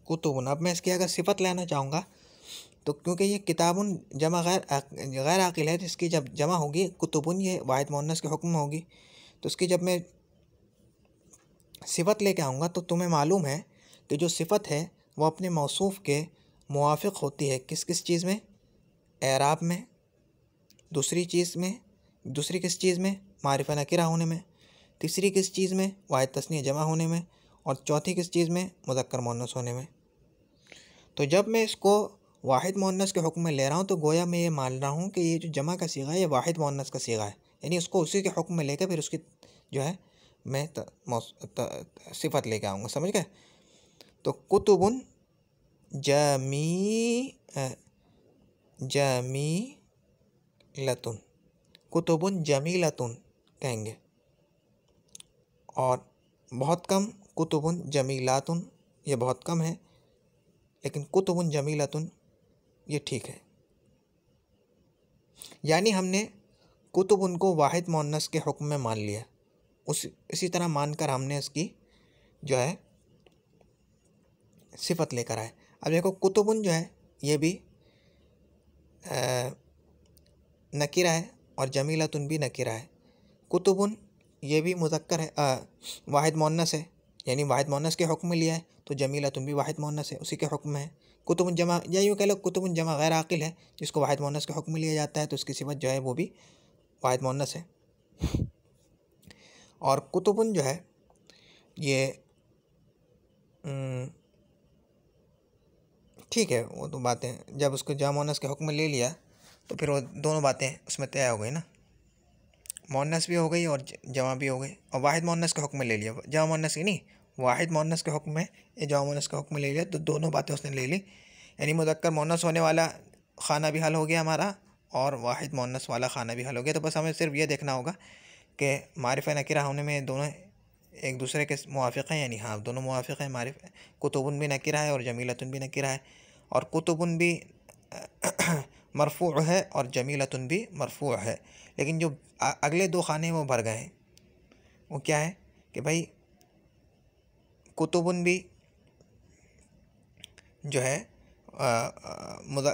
कुतुबुन। अब मैं इसकी अगर सिफत लेना चाहूँगा तो क्योंकि ये किताबुन जमा गैर आकिल है, तो इसकी जब जमा होगी कुतुबुन, ये वाहिद मुअन्नस के हुक्म में होगी, तो इसकी जब मैं सिफत लेके आऊँगा तो तुम्हें मालूम है कि जो सिफत है वो अपने मौसूफ़ के मुवाफ़िक़ होती है। किस किस चीज़ में? एराब में, दूसरी चीज़ में, दूसरी किस चीज़ में? मारिफ़ा नकिरा होने में, तीसरी किस चीज़ में? वाहिद तस्नीया जमा होने में, और चौथी किस चीज़ में? मुज़क्कर मुअन्नस होने में। तो जब मैं इसको वाहिद मुअन्नस के हुक्म में ले रहा हूँ तो गोया मैं ये मान रहा हूँ कि ये जो जमा का सीगा है ये वाहिद मुअन्नस का सीगा है, यानी उसको उसी के हुक्म में लेकर फिर उसकी जो है मैं सिफत लेके आऊँगा, समझ गए। तो कुतुबुन जमीलतुन, कुतुबुन जमीलतुन कहेंगे, और बहुत कम कुतुबुन जमीलातुन, ये बहुत कम है, लेकिन कुतुबुन जमीलतुन ये ठीक है। यानी हमने कुतुबुन को वाहिद मुअन्नस के हुक्म में मान लिया, इसी तरह मानकर हमने इसकी जो है सिफत लेकर आए। अब देखो कुतुबुन जो है ये भी नकीरा है और जमीलतुन भी नकीरा है। कुतुबुन ये भी मुज़क्कर है, वाहिद मुअन्नस है, यानी वाहिद मुअन्नस के हुक्म में लिया है, तो जमीलतुन भी वाहिद मुअन्नस है, उसी के हुक्म में है। कुतुबुन जमा, या यूँ कह लो कुतुबुन जमा गैर आकिल है, जिसको वाहिद मुअन्नस के हुक्म में लिया जाता है, तो उसकी सिफत जो है वो भी वाहिद मुअन्नस है। और कुतुबुन जो है ये ठीक है, वो तो बातें जब उसको जमा मुअन्नस के हुक्म में ले लिया तो फिर वो दोनों बातें उसमें तय हो गई ना, मुअन्नस भी हो गई और जमा भी हो गई। और वाहिद मुअन्नस के हुक्म में ले लिया, जमा मुअन्नस की नहीं, वाहिद मुअन्नस के हुक्म में, ये जमा मुअन्नस के हुक्म में ले लिया, तो दोनों बातें उसने ले ली, यानी मुज़क्कर मुअन्नस होने वाला खाना भी हल हो गया हमारा और वाहिद मुअन्नस वाला खाना भी हल हो गया। तो बस हमें सिर्फ ये देखना होगा कि मारिफ़ा नकिरा होने में दोनों एक दूसरे के मुवाफ़िक़ हैं, यानी हाँ दोनों मुवाफ़िक़ हैं। मारिफ़ कुतुबुन भी नकिरा है और जमीलतुन भी नकिरा है, और कुतुबुन भी मरफ़ू है और जमीलतुन भी मरफ़ू है, लेकिन जो अगले दो खाने वो भर गए हैं। वो क्या है कि भाई कुतुबुन भी जो है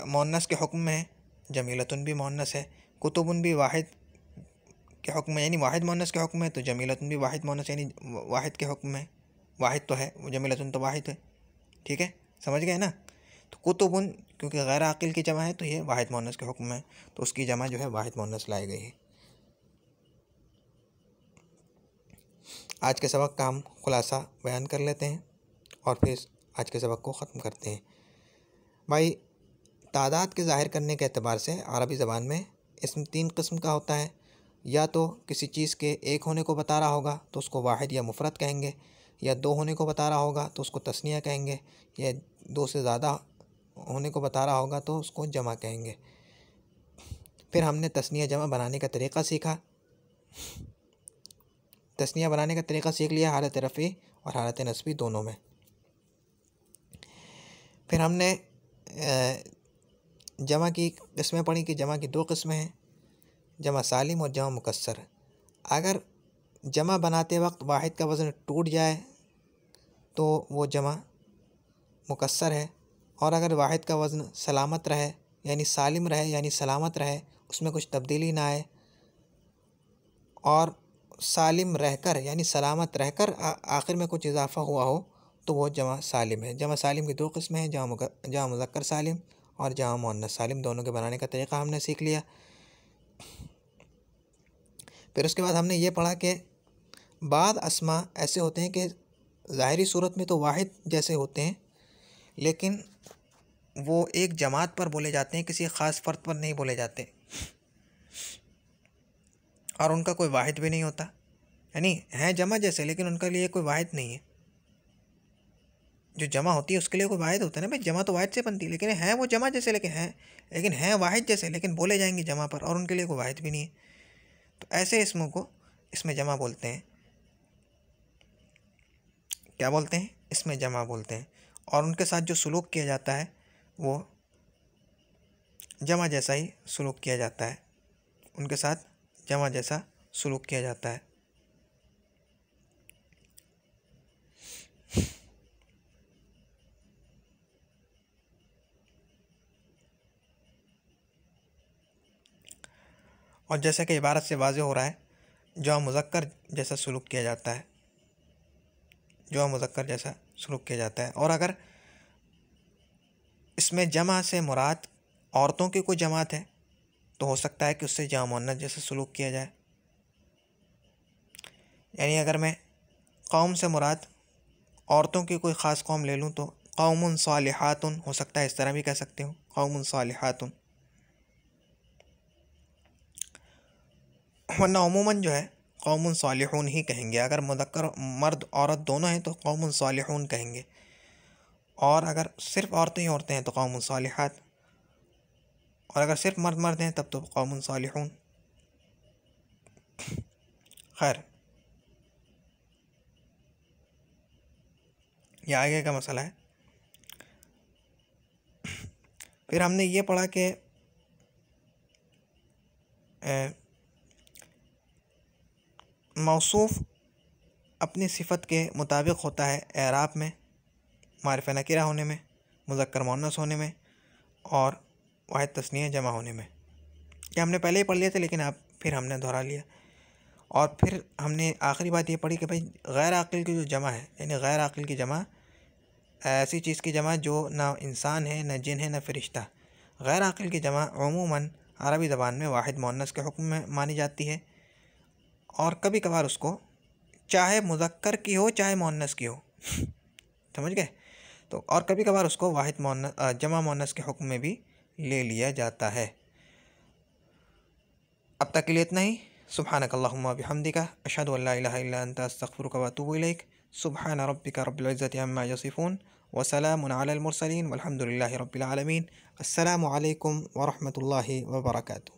मुअन्नस के हुक्म में है, जमीलतुन भी मुअन्नस है, कुतुबुन भी वाहिद के हुक्म में, यानी वाहिद मुअन्नस के हुक्म में, तो जमीलतुन भी वाहिद मुअन्नस यानी वाहिद के हुक्म में, वाहिद तो है, जमीलतुन तो वाहिद है, ठीक है, समझ गए ना। तो कुतुबुन क्योंकि गैर आकिल की जमा है तो ये वाहिद मुअन्नस के हुक्म में, तो उसकी जमा जो है वाहिद मुअन्नस लाई गई है। आज के सबक का हम खुलासा बयान कर लेते हैं और फिर आज के सबक को ख़त्म करते हैं। भाई, तादाद के ज़ाहिर करने के एतबार से अरबी ज़बान में इसम 3 किस्म का होता है। या तो किसी चीज़ के एक होने को बता रहा होगा तो उसको वाहिद या मुफरद कहेंगे, या दो होने को बता रहा होगा तो उसको तस्निया कहेंगे, या दो से ज़्यादा होने को बता रहा होगा तो उसको जमा कहेंगे। फिर हमने तस्निया जमा बनाने का तरीक़ा सीखा। तस्निया बनाने का तरीक़ा सीख लिया हालत रफ़ी और हालत नस्बी दोनों में। फिर हमने जमा की किस्में पढ़ी कि जमा की 2 किस्में हैं, जमा सालिम और जमा मुकस्सर। अगर जमा बनाते वक्त वाहिद का वज़न टूट जाए तो वो जमा मुकस्सर है, और अगर वाहिद का वज़न सलामत रहे यानी सालिम रहे यानी सलामत रहे, उसमें कुछ तब्दीली ना आए, और सालिम रहकर यानी सलामत रहकर आखिर में कुछ इजाफ़ा हुआ हो तो वो जमा सालिम है। जमा सालिम की 2 किस्में हैं, जमा मुज़क्कर सालिम और जमा मुअन्नस सालिम। दोनों के बनाने का तरीक़ा हमने सीख लिया। फिर उसके बाद हमने ये पढ़ा कि बाद अस्मा ऐसे होते हैं कि ज़ाहिरी सूरत में तो वाहिद जैसे होते हैं, लेकिन वो एक जमात पर बोले जाते हैं, किसी ख़ास फ़र्द पर नहीं बोले जाते, और उनका कोई वाहिद भी नहीं होता। यानी हैं जमा जैसे लेकिन उनके लिए कोई वाहिद नहीं है। जो जमा होती है उसके लिए कोई वाहिद होता है ना भाई, जमा तो वाहिद से बनती है, लेकिन हैं वो जमा जैसे लेकिन हैं वाहिद जैसे, लेकिन बोले जाएंगे जमा पर, और उनके लिए कोई वाहिद भी नहीं है। तो ऐसे इसमों को इसमें जमा बोलते हैं। क्या बोलते हैं? इसमें जमा बोलते हैं। और उनके साथ जो सलूक किया जाता है वो जमा जैसा ही सलूक किया जाता है, उनके साथ जमा जैसा सलूक किया जाता है। और जैसा कि इबारत से वाज़ेह हो रहा है, जमा मुज़क्कर जैसा सलूक किया जाता है, जमा मुज़क्कर जैसा सलूक किया जाता है। और अगर इसमें जमा से मुराद औरतों की कोई जमात है तो हो सकता है कि उससे जमा मुअन्नस जैसा सलूक किया जाए। यानी अगर मैं कौम से मुराद औरतों की कोई ख़ास कौम ले लूँ तो कौमुन सालिहातुन हो सकता है, इस तरह भी कह सकते हो, कौमुन सालिहातुन। वरना अमूमन जो है कौमुन सालिहून ही कहेंगे। अगर मुज़क्कर मर्द औरत दोनों हैं तो कौमुन सालिहून कहेंगे, और अगर सिर्फ़ औरतें ही औरतें हैं तो कौमुन सालिहात, और अगर सिर्फ मर्द मर्द हैं तब तो कौमुन सालिहून। खैर, यह आगे का मसला है। फिर हमने ये पढ़ा कि मौसूफ़ अपनी सिफ़त के मुताबिक होता है एराब में, मारिफ़ नकिरा होने में, मुज़क्कर मुअन्नस होने में, और वाहिद तस्निया जमा होने में। ये हमने पहले ही पढ़ लिया था लेकिन अब फिर हमने दोहरा लिया। और फिर हमने आखिरी बात ये पढ़ी कि भाई गैर आकिल की जो जमा है, यानी गैर आकिल की जमा ऐसी चीज़ की जमा जो ना इंसान है, ना जिन है, ना फ़रिश्ता। गैर आकिल की जमा अमूमन अरबी ज़बान में वाहिद मुअन्नस के हुक्म में मानी जाती है, और कभी कभार उसको चाहे मुज़क्कर की हो चाहे मुअन्नस की हो समझ गए, तो और कभी कभार उसको वाहिद मुअन्नस जमा मुअन्नस के हुक्म में भी ले लिया जाता है। अब तक के लिए इतना ही। सुब्हानकल्लाहुम्मा बिहम्दिका अशहदु अल्ला इलाहा इल्ला अंता अस्तगफिरुका व अतूबु इलैक। सुब्हान रब्बिका रब्बिल इज़्ज़ति अम्मा यसिफून व सलामुन अलल मुरसलीन वल्हम्दुलिल्लाहि रब्बिल आलमीन। अस्सलामु अलैकुम व रहमतुल्लाहि व बरकातुहू।